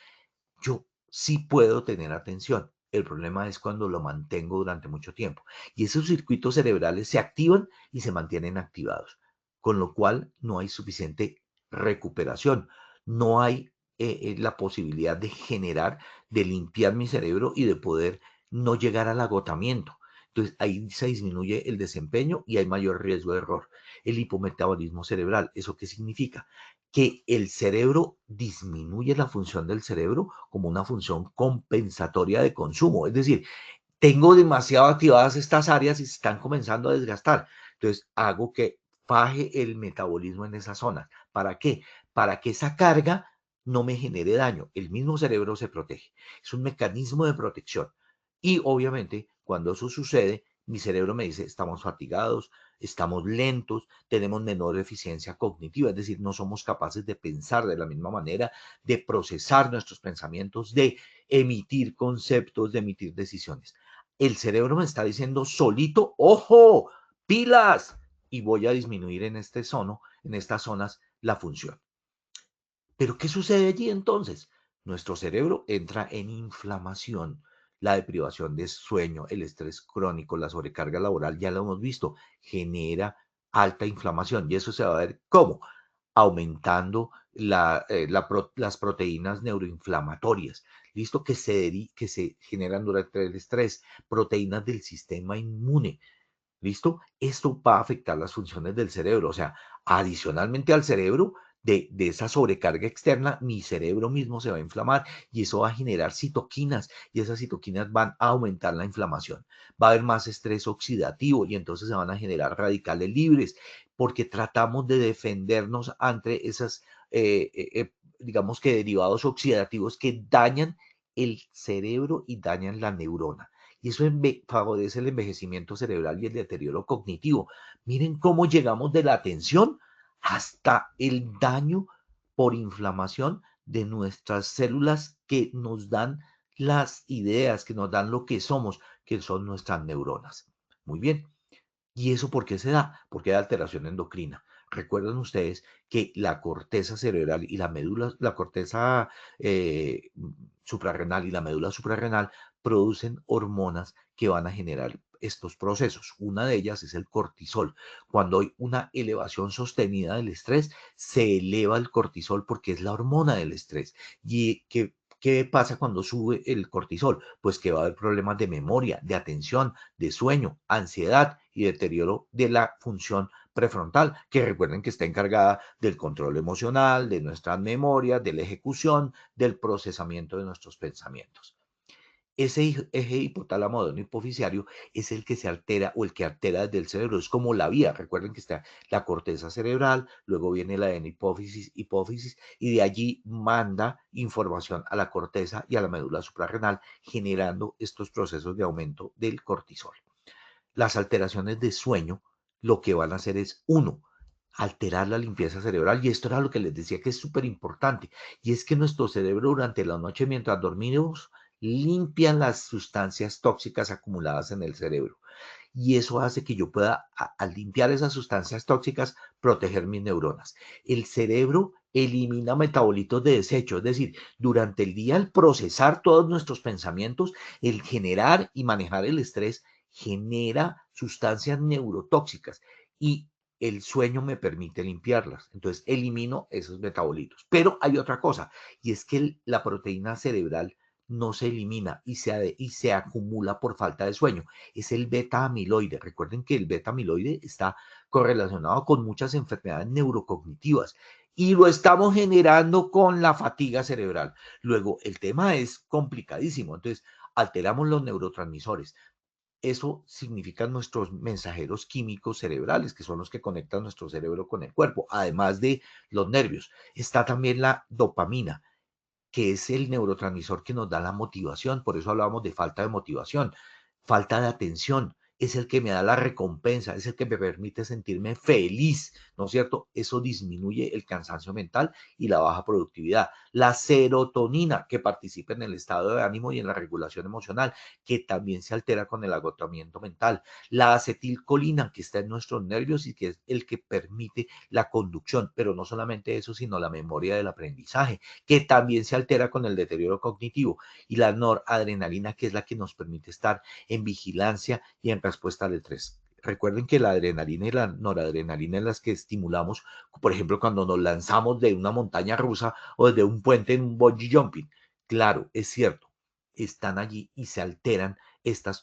Yo sí puedo tener atención. El problema es cuando lo mantengo durante mucho tiempo. Y esos circuitos cerebrales se activan y se mantienen activados, con lo cual no hay suficiente recuperación. No hay la posibilidad de generar, de limpiar mi cerebro y de poder no llegar al agotamiento. Entonces ahí se disminuye el desempeño y hay mayor riesgo de error. El hipometabolismo cerebral, ¿eso qué significa? Que el cerebro disminuye la función del cerebro como una función compensatoria de consumo. Es decir, tengo demasiado activadas estas áreas y se están comenzando a desgastar. Entonces, hago que baje el metabolismo en esa zona. ¿Para qué? Para que esa carga no me genere daño. El mismo cerebro se protege. Es un mecanismo de protección. Y obviamente, cuando eso sucede, mi cerebro me dice, estamos fatigados, estamos lentos, tenemos menor eficiencia cognitiva, es decir, no somos capaces de pensar de la misma manera, de procesar nuestros pensamientos, de emitir conceptos, de emitir decisiones. El cerebro me está diciendo solito, ojo, pilas, y voy a disminuir en en estas zonas, la función. Pero ¿qué sucede allí entonces? Nuestro cerebro entra en inflamación. La deprivación de sueño, el estrés crónico, la sobrecarga laboral, ya lo hemos visto, genera alta inflamación. Y eso se va a ver cómo aumentando las proteínas neuroinflamatorias, ¿listo? Que se generan durante el estrés, proteínas del sistema inmune, ¿listo? Esto va a afectar las funciones del cerebro, o sea, adicionalmente al cerebro, de esa sobrecarga externa, mi cerebro mismo se va a inflamar y eso va a generar citoquinas y esas citoquinas van a aumentar la inflamación. Va a haber más estrés oxidativo y entonces se van a generar radicales libres porque tratamos de defendernos ante esas, digamos que derivados oxidativos que dañan el cerebro y dañan la neurona y eso favorece el envejecimiento cerebral y el deterioro cognitivo. Miren cómo llegamos de la atención hasta el daño por inflamación de nuestras células que nos dan las ideas, que nos dan lo que somos, que son nuestras neuronas. Muy bien. ¿Y eso por qué se da? Porque hay alteración endocrina. Recuerden ustedes que la corteza cerebral y la médula, la corteza suprarrenal y la médula suprarrenal producen hormonas que van a generar estos procesos. Una de ellas es el cortisol. Cuando hay una elevación sostenida del estrés, se eleva el cortisol porque es la hormona del estrés. ¿Y qué pasa cuando sube el cortisol? Pues que va a haber problemas de memoria, de atención, de sueño, ansiedad y deterioro de la función prefrontal, que recuerden que está encargada del control emocional, de nuestras memorias, de la ejecución, del procesamiento de nuestros pensamientos. Ese eje hipotálamo de hipofisiario es el que se altera o el que altera desde el cerebro. Es como la vía. Recuerden que está la corteza cerebral, luego viene la hipófisis, y de allí manda información a la corteza y a la médula suprarrenal, generando estos procesos de aumento del cortisol. Las alteraciones de sueño lo que van a hacer es, uno, alterar la limpieza cerebral. Y esto era lo que les decía que es súper importante. Y es que nuestro cerebro durante la noche, mientras dormimos, limpian las sustancias tóxicas acumuladas en el cerebro. Y eso hace que yo pueda, al limpiar esas sustancias tóxicas, proteger mis neuronas. El cerebro elimina metabolitos de desecho, es decir, durante el día, al procesar todos nuestros pensamientos, el generar y manejar el estrés, genera sustancias neurotóxicas y el sueño me permite limpiarlas. Entonces, elimino esos metabolitos. Pero hay otra cosa, y es que la proteína cerebral no se elimina y se acumula por falta de sueño. Es el beta amiloide. Recuerden que el beta amiloide está correlacionado con muchas enfermedades neurocognitivas y lo estamos generando con la fatiga cerebral. Luego, el tema es complicadísimo. Entonces, alteramos los neurotransmisores. Eso significa nuestros mensajeros químicos cerebrales, que son los que conectan nuestro cerebro con el cuerpo, además de los nervios. Está también la dopamina, que es el neurotransmisor que nos da la motivación. Por eso hablábamos de falta de motivación, falta de atención. es el que me da la recompensa, es el que me permite sentirme feliz, ¿no es cierto? Eso disminuye el cansancio mental y la baja productividad. La serotonina, que participa en el estado de ánimo y en la regulación emocional, que también se altera con el agotamiento mental. La acetilcolina, que está en nuestros nervios y que es el que permite la conducción, pero no solamente eso, sino la memoria del aprendizaje, que también se altera con el deterioro cognitivo. Y la noradrenalina, que es la que nos permite estar en vigilancia y en respuesta al estrés. Recuerden que la adrenalina y la noradrenalina es las que estimulamos, por ejemplo, cuando nos lanzamos de una montaña rusa o desde un puente en un bungee jumping. Claro, es cierto, están allí y se alteran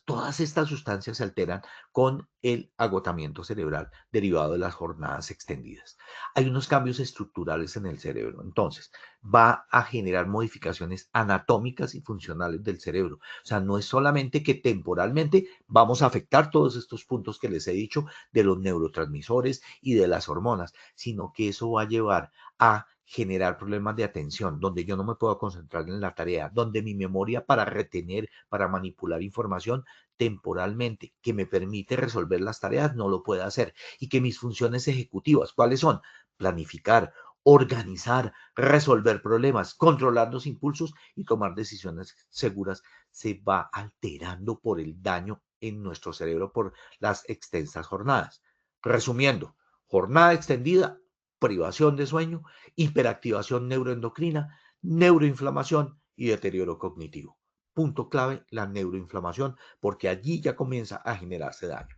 todas estas sustancias se alteran con el agotamiento cerebral derivado de las jornadas extendidas. Hay unos cambios estructurales en el cerebro, entonces va a generar modificaciones anatómicas y funcionales del cerebro. O sea, no es solamente que temporalmente vamos a afectar todos estos puntos que les he dicho de los neurotransmisores y de las hormonas, sino que eso va a llevar a generar problemas de atención, donde yo no me puedo concentrar en la tarea, donde mi memoria para retener, para manipular información temporalmente, que me permite resolver las tareas, no lo puede hacer. Y que mis funciones ejecutivas, ¿cuáles son? Planificar, organizar, resolver problemas, controlar los impulsos y tomar decisiones seguras, se va alterando por el daño en nuestro cerebro por las extensas jornadas. Resumiendo, jornada extendida, privación de sueño, hiperactivación neuroendocrina, neuroinflamación y deterioro cognitivo. Punto clave, la neuroinflamación, porque allí ya comienza a generarse daño.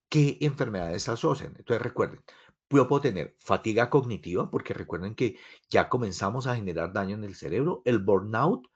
¿Qué enfermedades asocian? Entonces recuerden, puedo tener fatiga cognitiva, porque recuerden que ya comenzamos a generar daño en el cerebro, el burnout,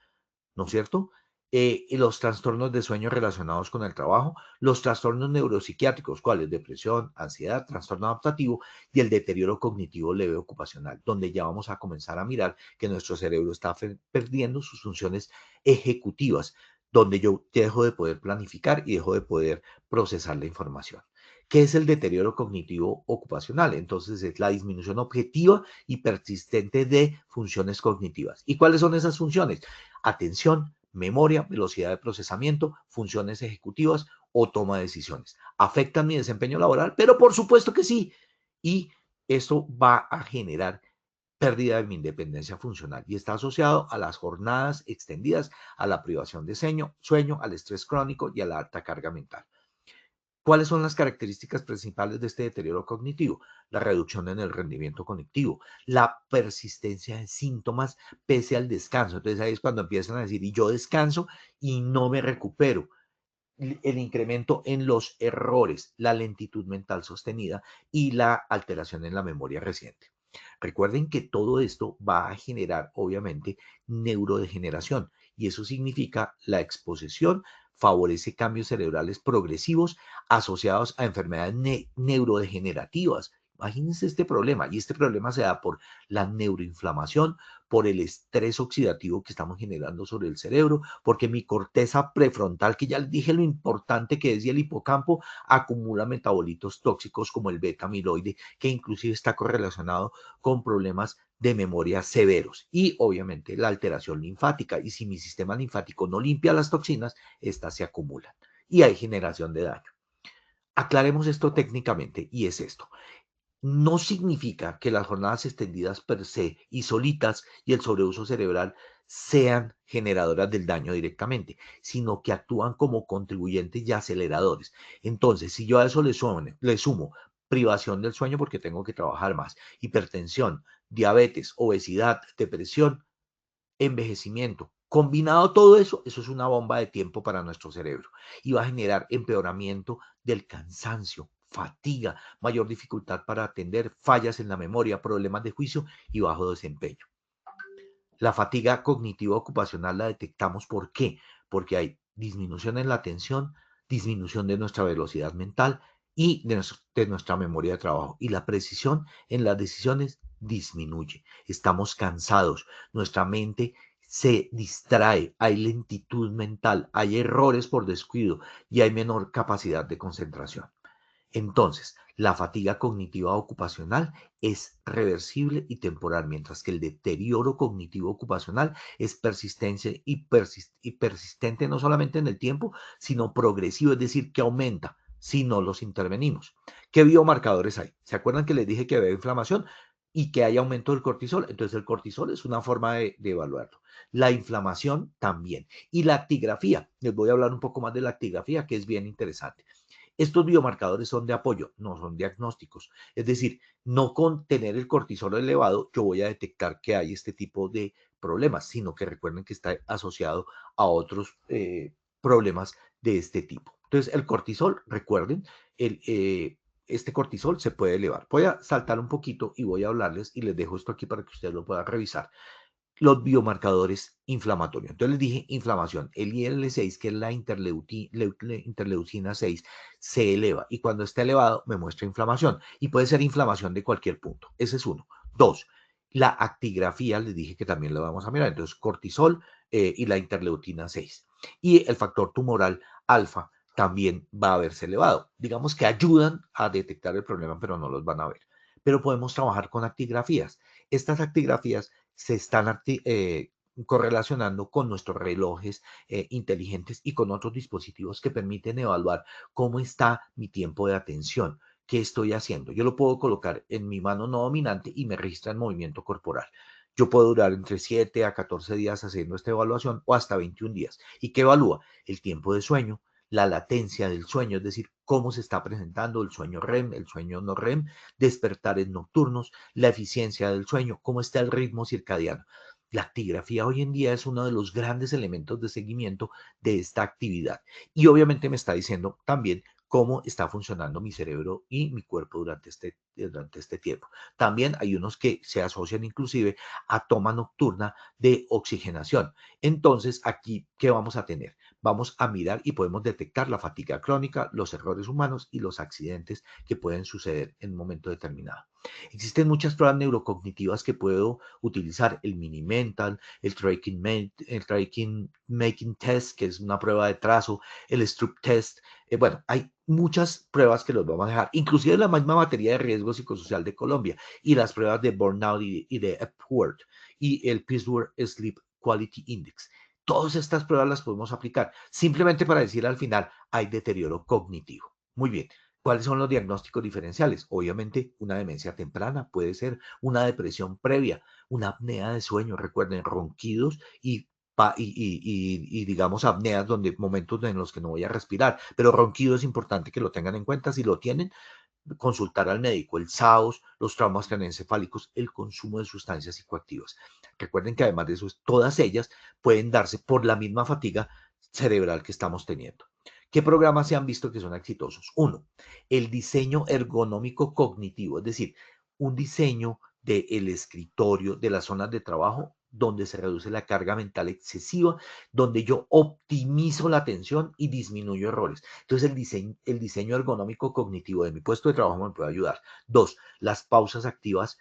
¿no es cierto? Y los trastornos de sueño relacionados con el trabajo, los trastornos neuropsiquiátricos, ¿cuáles? Depresión, ansiedad, trastorno adaptativo y el deterioro cognitivo leve ocupacional, donde ya vamos a comenzar a mirar que nuestro cerebro está perdiendo sus funciones ejecutivas, donde yo dejo de poder planificar y dejo de poder procesar la información. ¿Qué es el deterioro cognitivo ocupacional? Entonces es la disminución objetiva y persistente de funciones cognitivas. ¿Y cuáles son esas funciones? Atención, memoria, velocidad de procesamiento, funciones ejecutivas o toma de decisiones. ¿Afectan mi desempeño laboral? Pero por supuesto que sí. Y esto va a generar pérdida de mi independencia funcional y está asociado a las jornadas extendidas, a la privación de sueño, al estrés crónico y a la alta carga mental. ¿Cuáles son las características principales de este deterioro cognitivo? La reducción en el rendimiento cognitivo, la persistencia de síntomas pese al descanso. Entonces ahí es cuando empiezan a decir, y yo descanso y no me recupero. El incremento en los errores, la lentitud mental sostenida y la alteración en la memoria reciente. Recuerden que todo esto va a generar, obviamente, neurodegeneración y eso significa la exposición favorece cambios cerebrales progresivos asociados a enfermedades neurodegenerativas. Imagínense este problema, y este problema se da por la neuroinflamación, por el estrés oxidativo que estamos generando sobre el cerebro, porque mi corteza prefrontal, que ya les dije lo importante que es, y el hipocampo, acumula metabolitos tóxicos como el beta amiloide, que inclusive está correlacionado con problemas de memoria severos y obviamente la alteración linfática. Y si mi sistema linfático no limpia las toxinas, estas se acumulan y hay generación de daño. Aclaremos esto técnicamente y es esto. No significa que las jornadas extendidas per se y solitas y el sobreuso cerebral sean generadoras del daño directamente, sino que actúan como contribuyentes y aceleradores. Entonces, si yo a eso le sumo privación del sueño porque tengo que trabajar más, hipertensión, diabetes, obesidad, depresión, envejecimiento, combinado todo eso, eso es una bomba de tiempo para nuestro cerebro y va a generar empeoramiento del cansancio, fatiga, mayor dificultad para atender, fallas en la memoria, problemas de juicio y bajo desempeño. La fatiga cognitiva ocupacional la detectamos. ¿Por qué? Porque hay disminución en la atención, disminución de nuestra velocidad mental y de nuestra memoria de trabajo. Y la precisión en las decisiones disminuye. Estamos cansados, nuestra mente se distrae, hay lentitud mental, hay errores por descuido y hay menor capacidad de concentración. Entonces, la fatiga cognitiva ocupacional es reversible y temporal, mientras que el deterioro cognitivo ocupacional es persistente y persistente no solamente en el tiempo, sino progresivo, es decir, que aumenta si no los intervenimos. ¿Qué biomarcadores hay? ¿Se acuerdan que les dije que había inflamación y que hay aumento del cortisol? Entonces el cortisol es una forma de evaluarlo. La inflamación también. Y la actigrafía. Les voy a hablar un poco más de la actigrafía, que es bien interesante. Estos biomarcadores son de apoyo, no son diagnósticos. Es decir, no con tener el cortisol elevado yo voy a detectar que hay este tipo de problemas, sino que recuerden que está asociado a otros problemas de este tipo. Entonces, el cortisol, recuerden, el, este cortisol se puede elevar. Voy a saltar un poquito y voy a hablarles y les dejo esto aquí para que ustedes lo puedan revisar. Los biomarcadores inflamatorios. Entonces les dije inflamación. El IL-6, que es la interleucina 6, se eleva y cuando está elevado me muestra inflamación y puede ser inflamación de cualquier punto. Ese es uno. Dos, la actigrafía, les dije que también lo vamos a mirar. Entonces cortisol y la interleucina 6. Y el factor tumoral alfa también va a verse elevado. Digamos que ayudan a detectar el problema, pero no los van a ver. Pero podemos trabajar con actigrafías. Estas actigrafías se están correlacionando con nuestros relojes inteligentes y con otros dispositivos que permiten evaluar cómo está mi tiempo de atención, qué estoy haciendo. Yo lo puedo colocar en mi mano no dominante y me registra el movimiento corporal. Yo puedo durar entre 7 a 14 días haciendo esta evaluación o hasta 21 días. ¿Y qué evalúa? El tiempo de sueño, la latencia del sueño, es decir, cómo se está presentando el sueño REM, el sueño no REM, despertares nocturnos, la eficiencia del sueño, cómo está el ritmo circadiano. La actigrafía hoy en día es uno de los grandes elementos de seguimiento de esta actividad. Y obviamente me está diciendo también cómo está funcionando mi cerebro y mi cuerpo durante este tiempo. También hay unos que se asocian inclusive a toma nocturna de oxigenación. Entonces, aquí, ¿qué vamos a tener? Vamos a mirar y podemos detectar la fatiga crónica, los errores humanos y los accidentes que pueden suceder en un momento determinado. Existen muchas pruebas neurocognitivas que puedo utilizar, el Mini Mental, el Tracking Making Test, que es una prueba de trazo, el Stroop Test. Bueno, hay muchas pruebas que los vamos a dejar, inclusive la misma batería de riesgo psicosocial de Colombia y las pruebas de Burnout y de Epworth y el Pittsburgh Sleep Quality Index. Todas estas pruebas las podemos aplicar simplemente para decir al final hay deterioro cognitivo. Muy bien. ¿Cuáles son los diagnósticos diferenciales? Obviamente, una demencia temprana puede ser una depresión previa, una apnea de sueño, recuerden, ronquidos y digamos apneas donde momentos en los que no voy a respirar, pero ronquido es importante que lo tengan en cuenta. Si lo tienen, consultar al médico, el SAOS, los traumas craneoencefálicos, el consumo de sustancias psicoactivas. Recuerden que además de eso, todas ellas pueden darse por la misma fatiga cerebral que estamos teniendo. ¿Qué programas se han visto que son exitosos? Uno, el diseño ergonómico cognitivo, es decir, un diseño del escritorio, de las zonas de trabajo, donde se reduce la carga mental excesiva, donde yo optimizo la atención y disminuyo errores. Entonces, el diseño ergonómico cognitivo de mi puesto de trabajo me puede ayudar. Dos, las pausas activas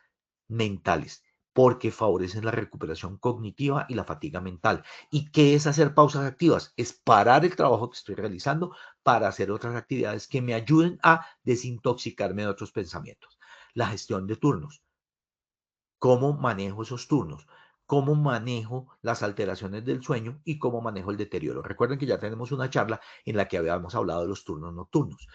mentales, porque favorecen la recuperación cognitiva y la fatiga mental. ¿Y qué es hacer pausas activas? Es parar el trabajo que estoy realizando para hacer otras actividades que me ayuden a desintoxicarme de otros pensamientos. La gestión de turnos. ¿Cómo manejo esos turnos? ¿Cómo manejo las alteraciones del sueño y cómo manejo el deterioro? Recuerden que ya tenemos una charla en la que habíamos hablado de los turnos nocturnos.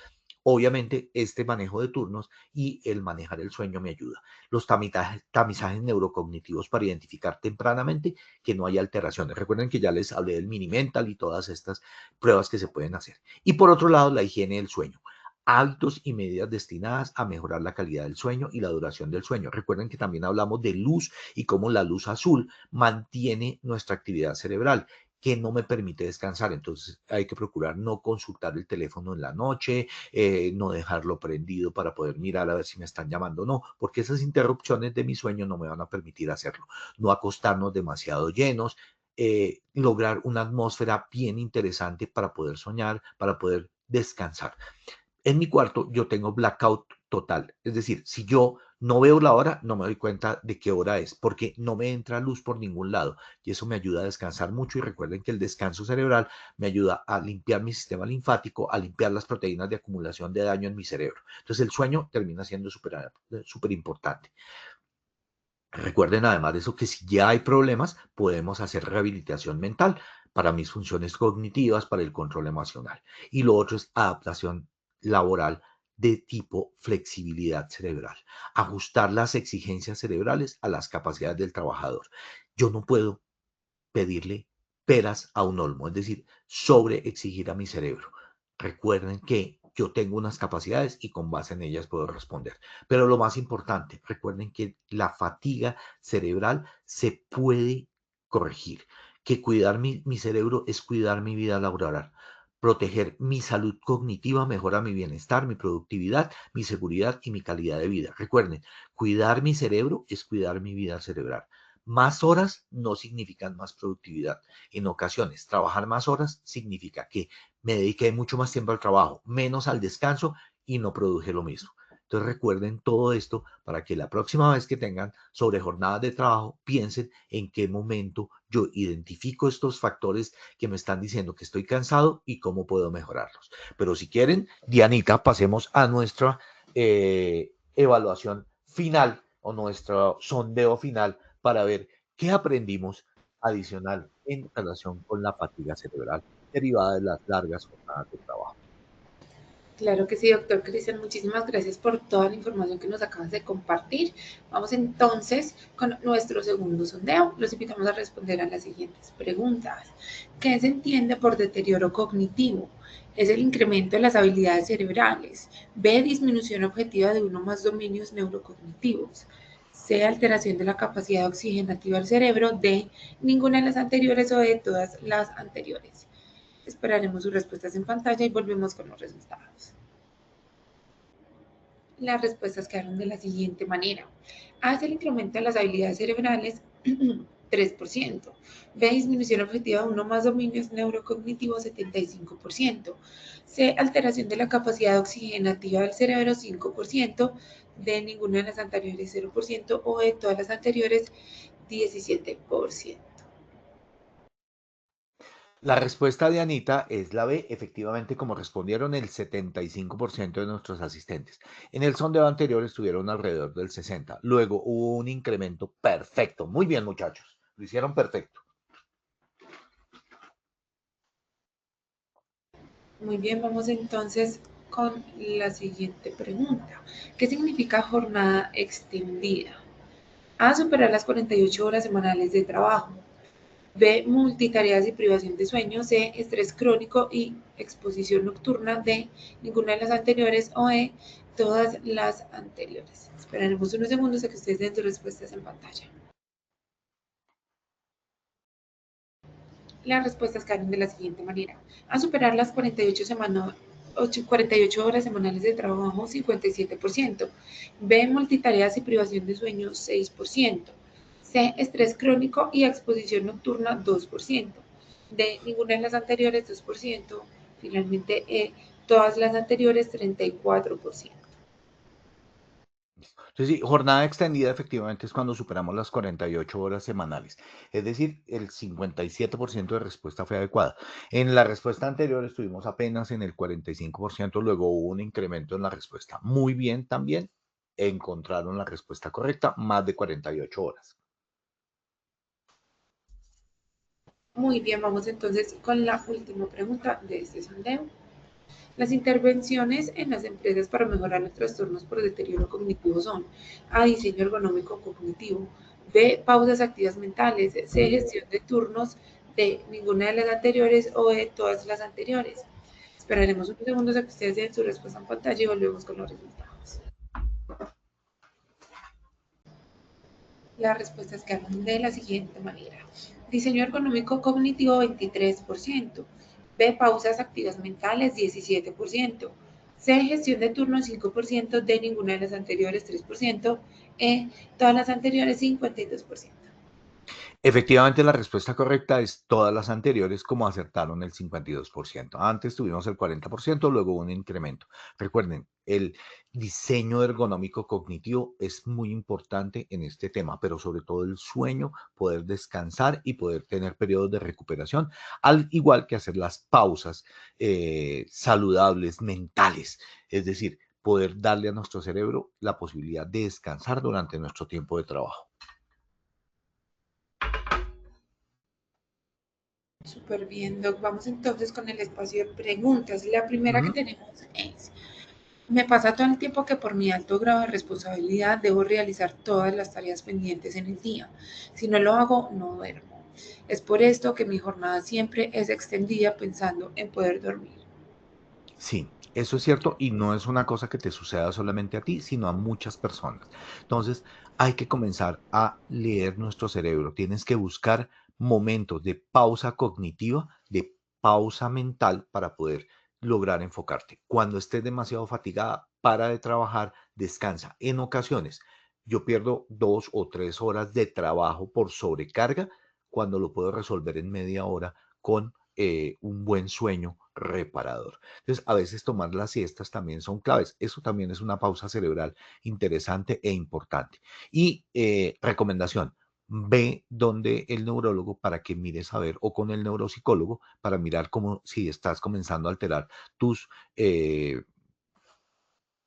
Obviamente, este manejo de turnos y el manejar el sueño me ayuda. Los tamizajes neurocognitivos para identificar tempranamente que no hay alteraciones. Recuerden que ya les hablé del mini mental y todas estas pruebas que se pueden hacer. Y por otro lado, la higiene del sueño. Hábitos y medidas destinadas a mejorar la calidad del sueño y la duración del sueño. Recuerden que también hablamos de luz y cómo la luz azul mantiene nuestra actividad cerebral, que no me permite descansar. Entonces hay que procurar no consultar el teléfono en la noche, no dejarlo prendido para poder mirar a ver si me están llamando o no, porque esas interrupciones de mi sueño no me van a permitir hacerlo. No acostarnos demasiado llenos, lograr una atmósfera bien interesante para poder soñar, para poder descansar. En mi cuarto yo tengo blackout total, es decir, si yo no veo la hora, no me doy cuenta de qué hora es, porque no me entra luz por ningún lado y eso me ayuda a descansar mucho. Y recuerden que el descanso cerebral me ayuda a limpiar mi sistema linfático, a limpiar las proteínas de acumulación de daño en mi cerebro. Entonces el sueño termina siendo súper importante. Recuerden además de eso que si ya hay problemas, podemos hacer rehabilitación mental para mis funciones cognitivas, para el control emocional. Y lo otro es adaptación laboral de tipo flexibilidad cerebral, ajustar las exigencias cerebrales a las capacidades del trabajador. Yo no puedo pedirle peras a un olmo, es decir, sobre exigir a mi cerebro. Recuerden que yo tengo unas capacidades y con base en ellas puedo responder. Pero lo más importante, recuerden que la fatiga cerebral se puede corregir, que cuidar mi cerebro es cuidar mi vida laboral. Proteger mi salud cognitiva mejora mi bienestar, mi productividad, mi seguridad y mi calidad de vida. Recuerden, cuidar mi cerebro es cuidar mi vida cerebral. Más horas no significan más productividad. En ocasiones, trabajar más horas significa que me dediqué mucho más tiempo al trabajo, menos al descanso y no produje lo mismo. Entonces recuerden todo esto para que la próxima vez que tengan sobre jornadas de trabajo piensen en qué momento yo identifico estos factores que me están diciendo que estoy cansado y cómo puedo mejorarlos. Pero si quieren, Dianita, pasemos a nuestra evaluación final o nuestro sondeo final para ver qué aprendimos adicional en relación con la fatiga cerebral derivada de las largas jornadas de trabajo. Claro que sí, doctor Cristian, muchísimas gracias por toda la información que nos acabas de compartir. Vamos entonces con nuestro segundo sondeo. Los invitamos a responder a las siguientes preguntas. ¿Qué se entiende por deterioro cognitivo? Es el incremento de las habilidades cerebrales. B, disminución objetiva de uno o más dominios neurocognitivos. C, alteración de la capacidad oxigenativa del cerebro. D, ninguna de las anteriores o de todas las anteriores. Esperaremos sus respuestas en pantalla y volvemos con los resultados. Las respuestas quedaron de la siguiente manera. A es el incremento de las habilidades cerebrales, 3%. B, disminución objetiva de uno o más dominios neurocognitivos, 75%. C, alteración de la capacidad oxigenativa del cerebro, 5%. D, ninguna de las anteriores, 0%. O de todas las anteriores, 17%. La respuesta de Anita es la B, efectivamente, como respondieron el 75% de nuestros asistentes. En el sondeo anterior estuvieron alrededor del 60%. Luego hubo un incremento perfecto. Muy bien, muchachos. Lo hicieron perfecto. Muy bien, vamos entonces con la siguiente pregunta. ¿Qué significa jornada extendida? A, superar las 48 horas semanales de trabajo. B, multitareas y privación de sueño. C, estrés crónico y exposición nocturna. D, ninguna de las anteriores. O E, todas las anteriores. Esperaremos unos segundos a que ustedes den sus respuestas en pantalla. Las respuestas quedaron de la siguiente manera. A superar las 48 horas semanales de trabajo, 57%. B, multitareas y privación de sueño, 6%. C, estrés crónico y exposición nocturna, 2%. D, ninguna de las anteriores, 2%. Finalmente, E, todas las anteriores, 34%. Entonces, sí, jornada extendida efectivamente es cuando superamos las 48 horas semanales. Es decir, el 57% de respuesta fue adecuada. En la respuesta anterior estuvimos apenas en el 45%, luego hubo un incremento en la respuesta. Muy bien también, encontraron la respuesta correcta, más de 48 horas. Muy bien, vamos entonces con la última pregunta de este sondeo. Las intervenciones en las empresas para mejorar los trastornos por deterioro cognitivo son: A, diseño ergonómico cognitivo. B, pausas activas mentales. C, gestión de turnos. D, ninguna de las anteriores. O E, todas las anteriores. Esperaremos unos segundos a que ustedes den su respuesta en pantalla y volvemos con los resultados. Las respuestas quedaron de la siguiente manera. Diseño ergonómico cognitivo, 23%. B, pausas activas mentales, 17%. C, gestión de turnos, 5%. D, ninguna de las anteriores, 3%. E, todas las anteriores, 52%. Efectivamente, la respuesta correcta es todas las anteriores, como acertaron el 52%. Antes tuvimos el 40%, luego un incremento. Recuerden, el diseño ergonómico cognitivo es muy importante en este tema, pero sobre todo el sueño, poder descansar y poder tener periodos de recuperación, al igual que hacer las pausas saludables, mentales, es decir, poder darle a nuestro cerebro la posibilidad de descansar durante nuestro tiempo de trabajo. Súper bien, Doc. Vamos entonces con el espacio de preguntas. La primera que tenemos es, me pasa todo el tiempo que por mi alto grado de responsabilidad debo realizar todas las tareas pendientes en el día. Si no lo hago, no duermo. Es por esto que mi jornada siempre es extendida pensando en poder dormir. Sí, eso es cierto y no es una cosa que te suceda solamente a ti, sino a muchas personas. Entonces, hay que comenzar a leer nuestro cerebro. Tienes que buscar momentos de pausa cognitiva, de pausa mental para poder lograr enfocarte. Cuando estés demasiado fatigada, para de trabajar, descansa. En ocasiones, yo pierdo 2 o 3 horas de trabajo por sobrecarga cuando lo puedo resolver en media hora con un buen sueño reparador. Entonces, a veces tomar las siestas también son claves. Eso también es una pausa cerebral interesante e importante. Y recomendación, ve donde el neurólogo para que mires a ver, o con el neuropsicólogo para mirar cómo si estás comenzando a alterar tus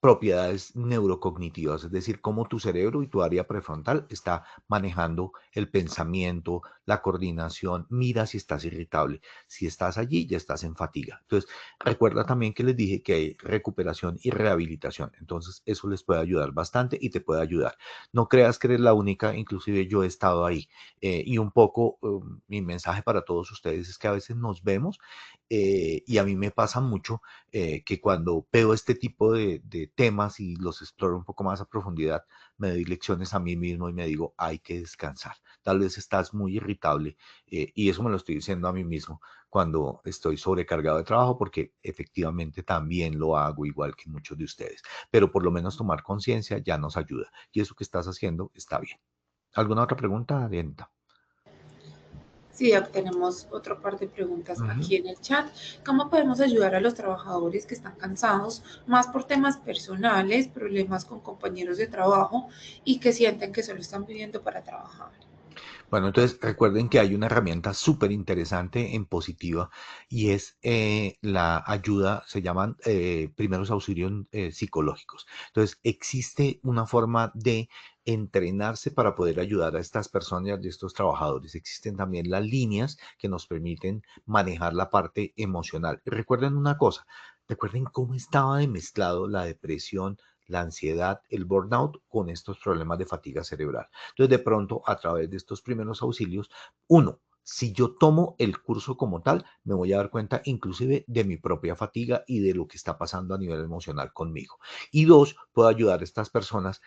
propiedades neurocognitivas, es decir, cómo tu cerebro y tu área prefrontal está manejando el pensamiento, la coordinación. Mira si estás irritable. Si estás allí, ya estás en fatiga. Entonces, recuerda también que les dije que hay recuperación y rehabilitación. Entonces, eso les puede ayudar bastante y te puede ayudar. No creas que eres la única, inclusive yo he estado ahí. Y un poco mi mensaje para todos ustedes es que a veces nos vemos y a mí me pasa mucho que cuando veo este tipo de temas y los exploro un poco más a profundidad, me doy lecciones a mí mismo y me digo, hay que descansar. Tal vez estás muy irritable y eso me lo estoy diciendo a mí mismo cuando estoy sobrecargado de trabajo, porque efectivamente también lo hago igual que muchos de ustedes. Pero por lo menos tomar conciencia ya nos ayuda y eso que estás haciendo está bien. ¿Alguna otra pregunta, Arienta? Sí, Doc, tenemos otro par de preguntas Ujú. aquí en el chat. ¿Cómo podemos ayudar a los trabajadores que están cansados, más por temas personales, problemas con compañeros de trabajo y que sienten que solo están viviendo para trabajar? Bueno, entonces recuerden que hay una herramienta súper interesante en positiva y es la ayuda, se llaman primeros auxilios psicológicos. Entonces, existe una forma de entrenarse para poder ayudar a estas personas y a estos trabajadores. Existen también las líneas que nos permiten manejar la parte emocional. Y recuerden una cosa, recuerden cómo estaba de mezclado la depresión, la ansiedad, el burnout con estos problemas de fatiga cerebral. Entonces, de pronto, a través de estos primeros auxilios, uno, si yo tomo el curso como tal, me voy a dar cuenta inclusive de mi propia fatiga y de lo que está pasando a nivel emocional conmigo. Y dos, puedo ayudar a estas personas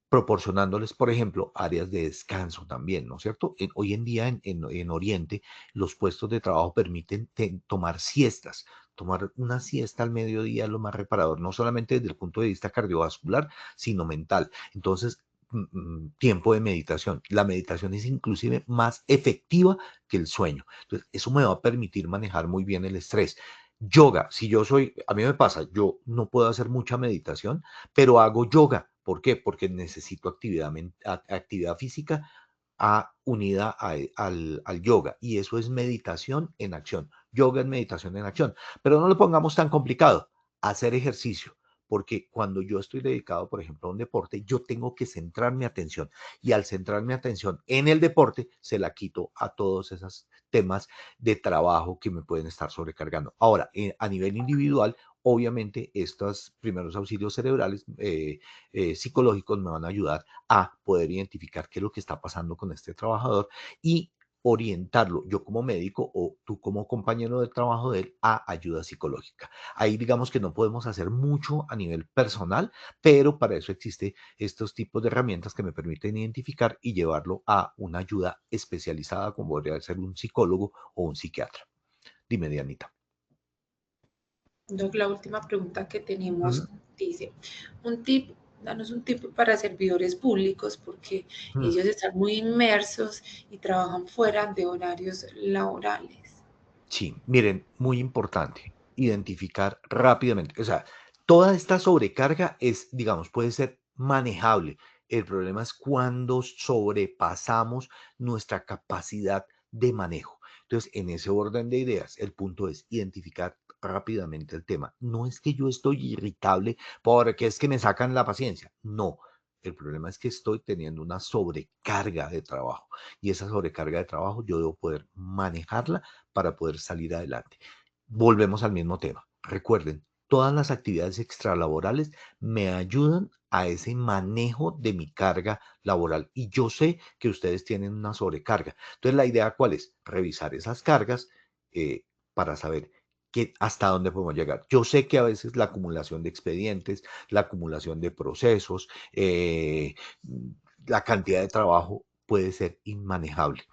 proporcionándoles, por ejemplo, áreas de descanso también, ¿no es cierto? Hoy en día en Oriente los puestos de trabajo permiten tomar siestas. Tomar una siesta al mediodía es lo más reparador, no solamente desde el punto de vista cardiovascular, sino mental. Entonces, tiempo de meditación. La meditación es inclusive más efectiva que el sueño. Entonces, eso me va a permitir manejar muy bien el estrés. Yoga, si yo soy, a mí me pasa, yo no puedo hacer mucha meditación, pero hago yoga. ¿Por qué? Porque necesito actividad física unida al yoga. Y eso es meditación en acción. Yoga es meditación en acción. Pero no lo pongamos tan complicado. Hacer ejercicio. Porque cuando yo estoy dedicado, por ejemplo, a un deporte, yo tengo que centrar mi atención. Y al centrar mi atención en el deporte, se la quito a todos esos temas de trabajo que me pueden estar sobrecargando. Ahora, a nivel individual, obviamente estos primeros auxilios cerebrales psicológicos me van a ayudar a poder identificar qué es lo que está pasando con este trabajador y orientarlo yo como médico o tú como compañero de trabajo de él a ayuda psicológica. Ahí digamos que no podemos hacer mucho a nivel personal, pero para eso existe estos tipos de herramientas que me permiten identificar y llevarlo a una ayuda especializada como podría ser un psicólogo o un psiquiatra. Dime, Dianita. Doc, la última pregunta que Ujú. tenemos dice, un tip danos un tip para servidores públicos, porque Mm. ellos están muy inmersos y trabajan fuera de horarios laborales. Sí, miren, muy importante, identificar rápidamente. O sea, toda esta sobrecarga es, digamos, puede ser manejable. El problema es cuando sobrepasamos nuestra capacidad de manejo. Entonces, en ese orden de ideas, el punto es identificar rápidamente el tema. No es que yo estoy irritable porque es que me sacan la paciencia. No, el problema es que estoy teniendo una sobrecarga de trabajo y esa sobrecarga de trabajo yo debo poder manejarla para poder salir adelante. Volvemos al mismo tema. Recuerden, todas las actividades extralaborales me ayudan a ese manejo de mi carga laboral y yo sé que ustedes tienen una sobrecarga. Entonces, la idea cuál es? Revisar esas cargas para saber hasta dónde podemos llegar. Yo sé que a veces la acumulación de expedientes, la acumulación de procesos, la cantidad de trabajo puede ser inmanejable.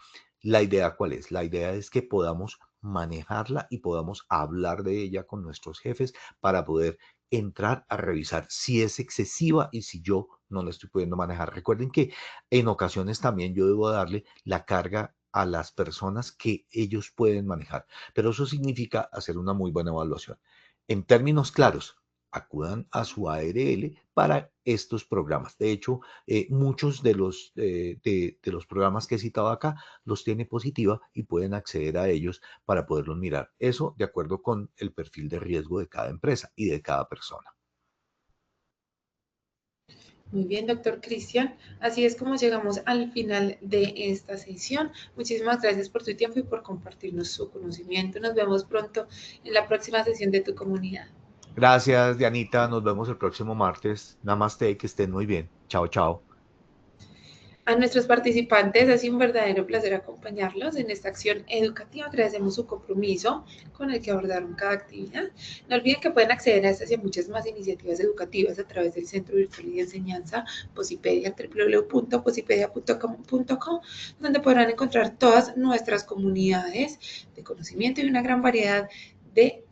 La idea cuál es? La idea es que podamos manejarla y podamos hablar de ella con nuestros jefes para poder entrar a revisar si es excesiva y si yo no la estoy pudiendo manejar. Recuerden que en ocasiones también yo debo darle la carga a las personas que ellos pueden manejar, pero eso significa hacer una muy buena evaluación. En términos claros, acudan a su ARL para estos programas. De hecho, muchos de los programas que he citado acá los tiene Positiva y pueden acceder a ellos para poderlos mirar. Eso de acuerdo con el perfil de riesgo de cada empresa y de cada persona. Muy bien, doctor Cristian. Así es como llegamos al final de esta sesión. Muchísimas gracias por tu tiempo y por compartirnos su conocimiento. Nos vemos pronto en la próxima sesión de tu comunidad. Gracias, Dianita. Nos vemos el próximo martes. Namaste, que estén muy bien. Chao, chao. A nuestros participantes ha sido un verdadero placer acompañarlos en esta acción educativa. Agradecemos su compromiso con el que abordaron cada actividad. No olviden que pueden acceder a estas y a muchas más iniciativas educativas a través del Centro Virtual de Enseñanza Posipedia, www.posipedia.com, donde podrán encontrar todas nuestras comunidades de conocimiento y una gran variedad de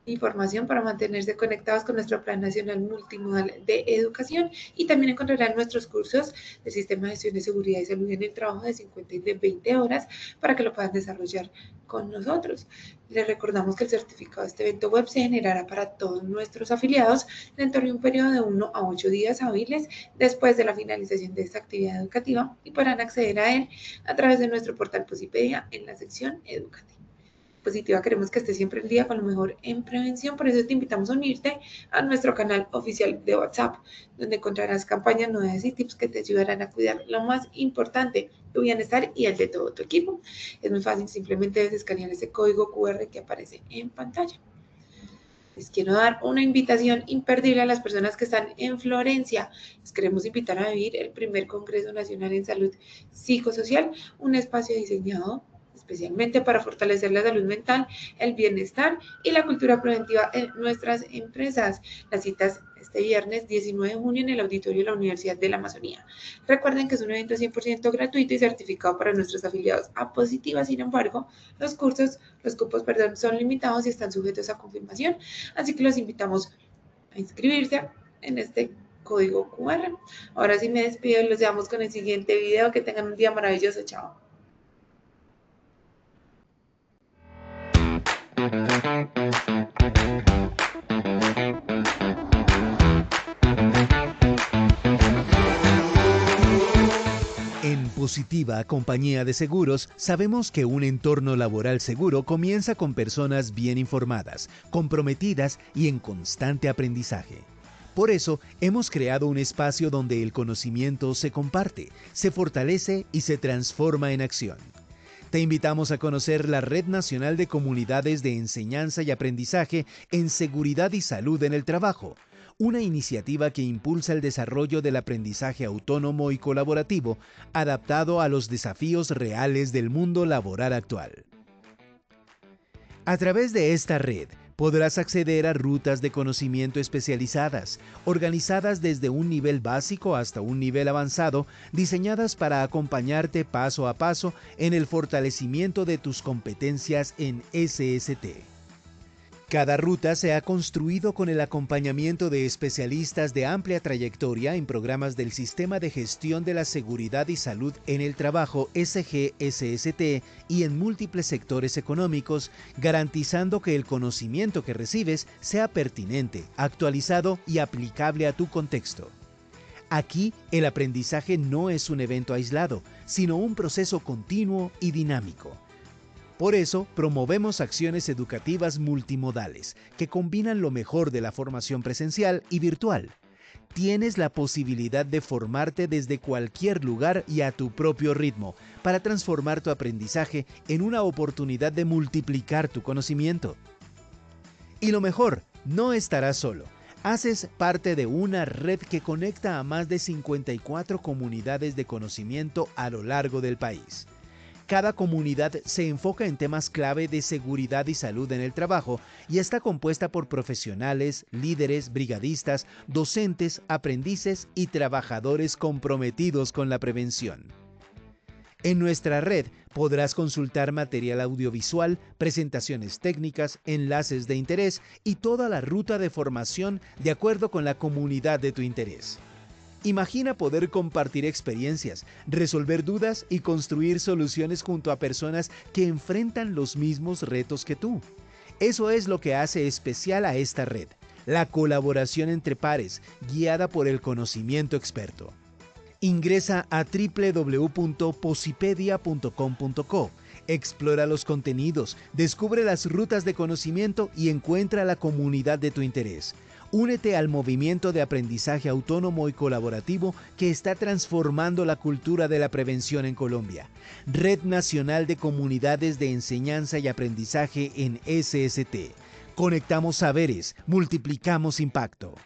información para mantenerse conectados con nuestro Plan Nacional Multimodal de Educación, y también encontrarán nuestros cursos del Sistema de Gestión de Seguridad y Salud en el Trabajo de 50 y de 20 horas para que lo puedan desarrollar con nosotros. Les recordamos que el certificado de este evento web se generará para todos nuestros afiliados dentro de un periodo de 1 a 8 días hábiles después de la finalización de esta actividad educativa, y podrán acceder a él a través de nuestro portal Posipedia en la sección educativa. Positiva queremos que estés siempre al día con lo mejor en prevención, por eso te invitamos a unirte a nuestro canal oficial de WhatsApp, donde encontrarás campañas, novedades y tips que te ayudarán a cuidar lo más importante, tu bienestar y el de todo tu equipo. Es muy fácil, simplemente debes escanear ese código QR que aparece en pantalla. Les quiero dar una invitación imperdible a las personas que están en Florencia. Les queremos invitar a vivir el primer Congreso Nacional en Salud Psicosocial, un espacio diseñado especialmente para fortalecer la salud mental, el bienestar y la cultura preventiva en nuestras empresas. Las citas este viernes 19 de junio en el auditorio de la Universidad de la Amazonía. Recuerden que es un evento 100% gratuito y certificado para nuestros afiliados a Positiva. Sin embargo, los cupos, son limitados y están sujetos a confirmación, así que los invitamos a inscribirse en este código QR. Ahora sí me despido y los dejamos con el siguiente video. Que tengan un día maravilloso. Chao. En Positiva Compañía de Seguros sabemos que un entorno laboral seguro comienza con personas bien informadas, comprometidas y en constante aprendizaje. Por eso hemos creado un espacio donde el conocimiento se comparte, se fortalece y se transforma en acción. Te invitamos a conocer la Red Nacional de Comunidades de Enseñanza y Aprendizaje en Seguridad y Salud en el Trabajo, una iniciativa que impulsa el desarrollo del aprendizaje autónomo y colaborativo adaptado a los desafíos reales del mundo laboral actual. A través de esta red, podrás acceder a rutas de conocimiento especializadas, organizadas desde un nivel básico hasta un nivel avanzado, diseñadas para acompañarte paso a paso en el fortalecimiento de tus competencias en SST. Cada ruta se ha construido con el acompañamiento de especialistas de amplia trayectoria en programas del Sistema de Gestión de la Seguridad y Salud en el Trabajo SGSST y en múltiples sectores económicos, garantizando que el conocimiento que recibes sea pertinente, actualizado y aplicable a tu contexto. Aquí, el aprendizaje no es un evento aislado, sino un proceso continuo y dinámico. Por eso, promovemos acciones educativas multimodales que combinan lo mejor de la formación presencial y virtual. Tienes la posibilidad de formarte desde cualquier lugar y a tu propio ritmo para transformar tu aprendizaje en una oportunidad de multiplicar tu conocimiento. Y lo mejor, no estarás solo. Haces parte de una red que conecta a más de 54 comunidades de conocimiento a lo largo del país. Cada comunidad se enfoca en temas clave de seguridad y salud en el trabajo y está compuesta por profesionales, líderes, brigadistas, docentes, aprendices y trabajadores comprometidos con la prevención. En nuestra red podrás consultar material audiovisual, presentaciones técnicas, enlaces de interés y toda la ruta de formación de acuerdo con la comunidad de tu interés. Imagina poder compartir experiencias, resolver dudas y construir soluciones junto a personas que enfrentan los mismos retos que tú. Eso es lo que hace especial a esta red, la colaboración entre pares, guiada por el conocimiento experto. Ingresa a www.posipedia.com.co, explora los contenidos, descubre las rutas de conocimiento y encuentra la comunidad de tu interés. Únete al movimiento de aprendizaje autónomo y colaborativo que está transformando la cultura de la prevención en Colombia. Red Nacional de Comunidades de Enseñanza y Aprendizaje en SST. Conectamos saberes, multiplicamos impacto.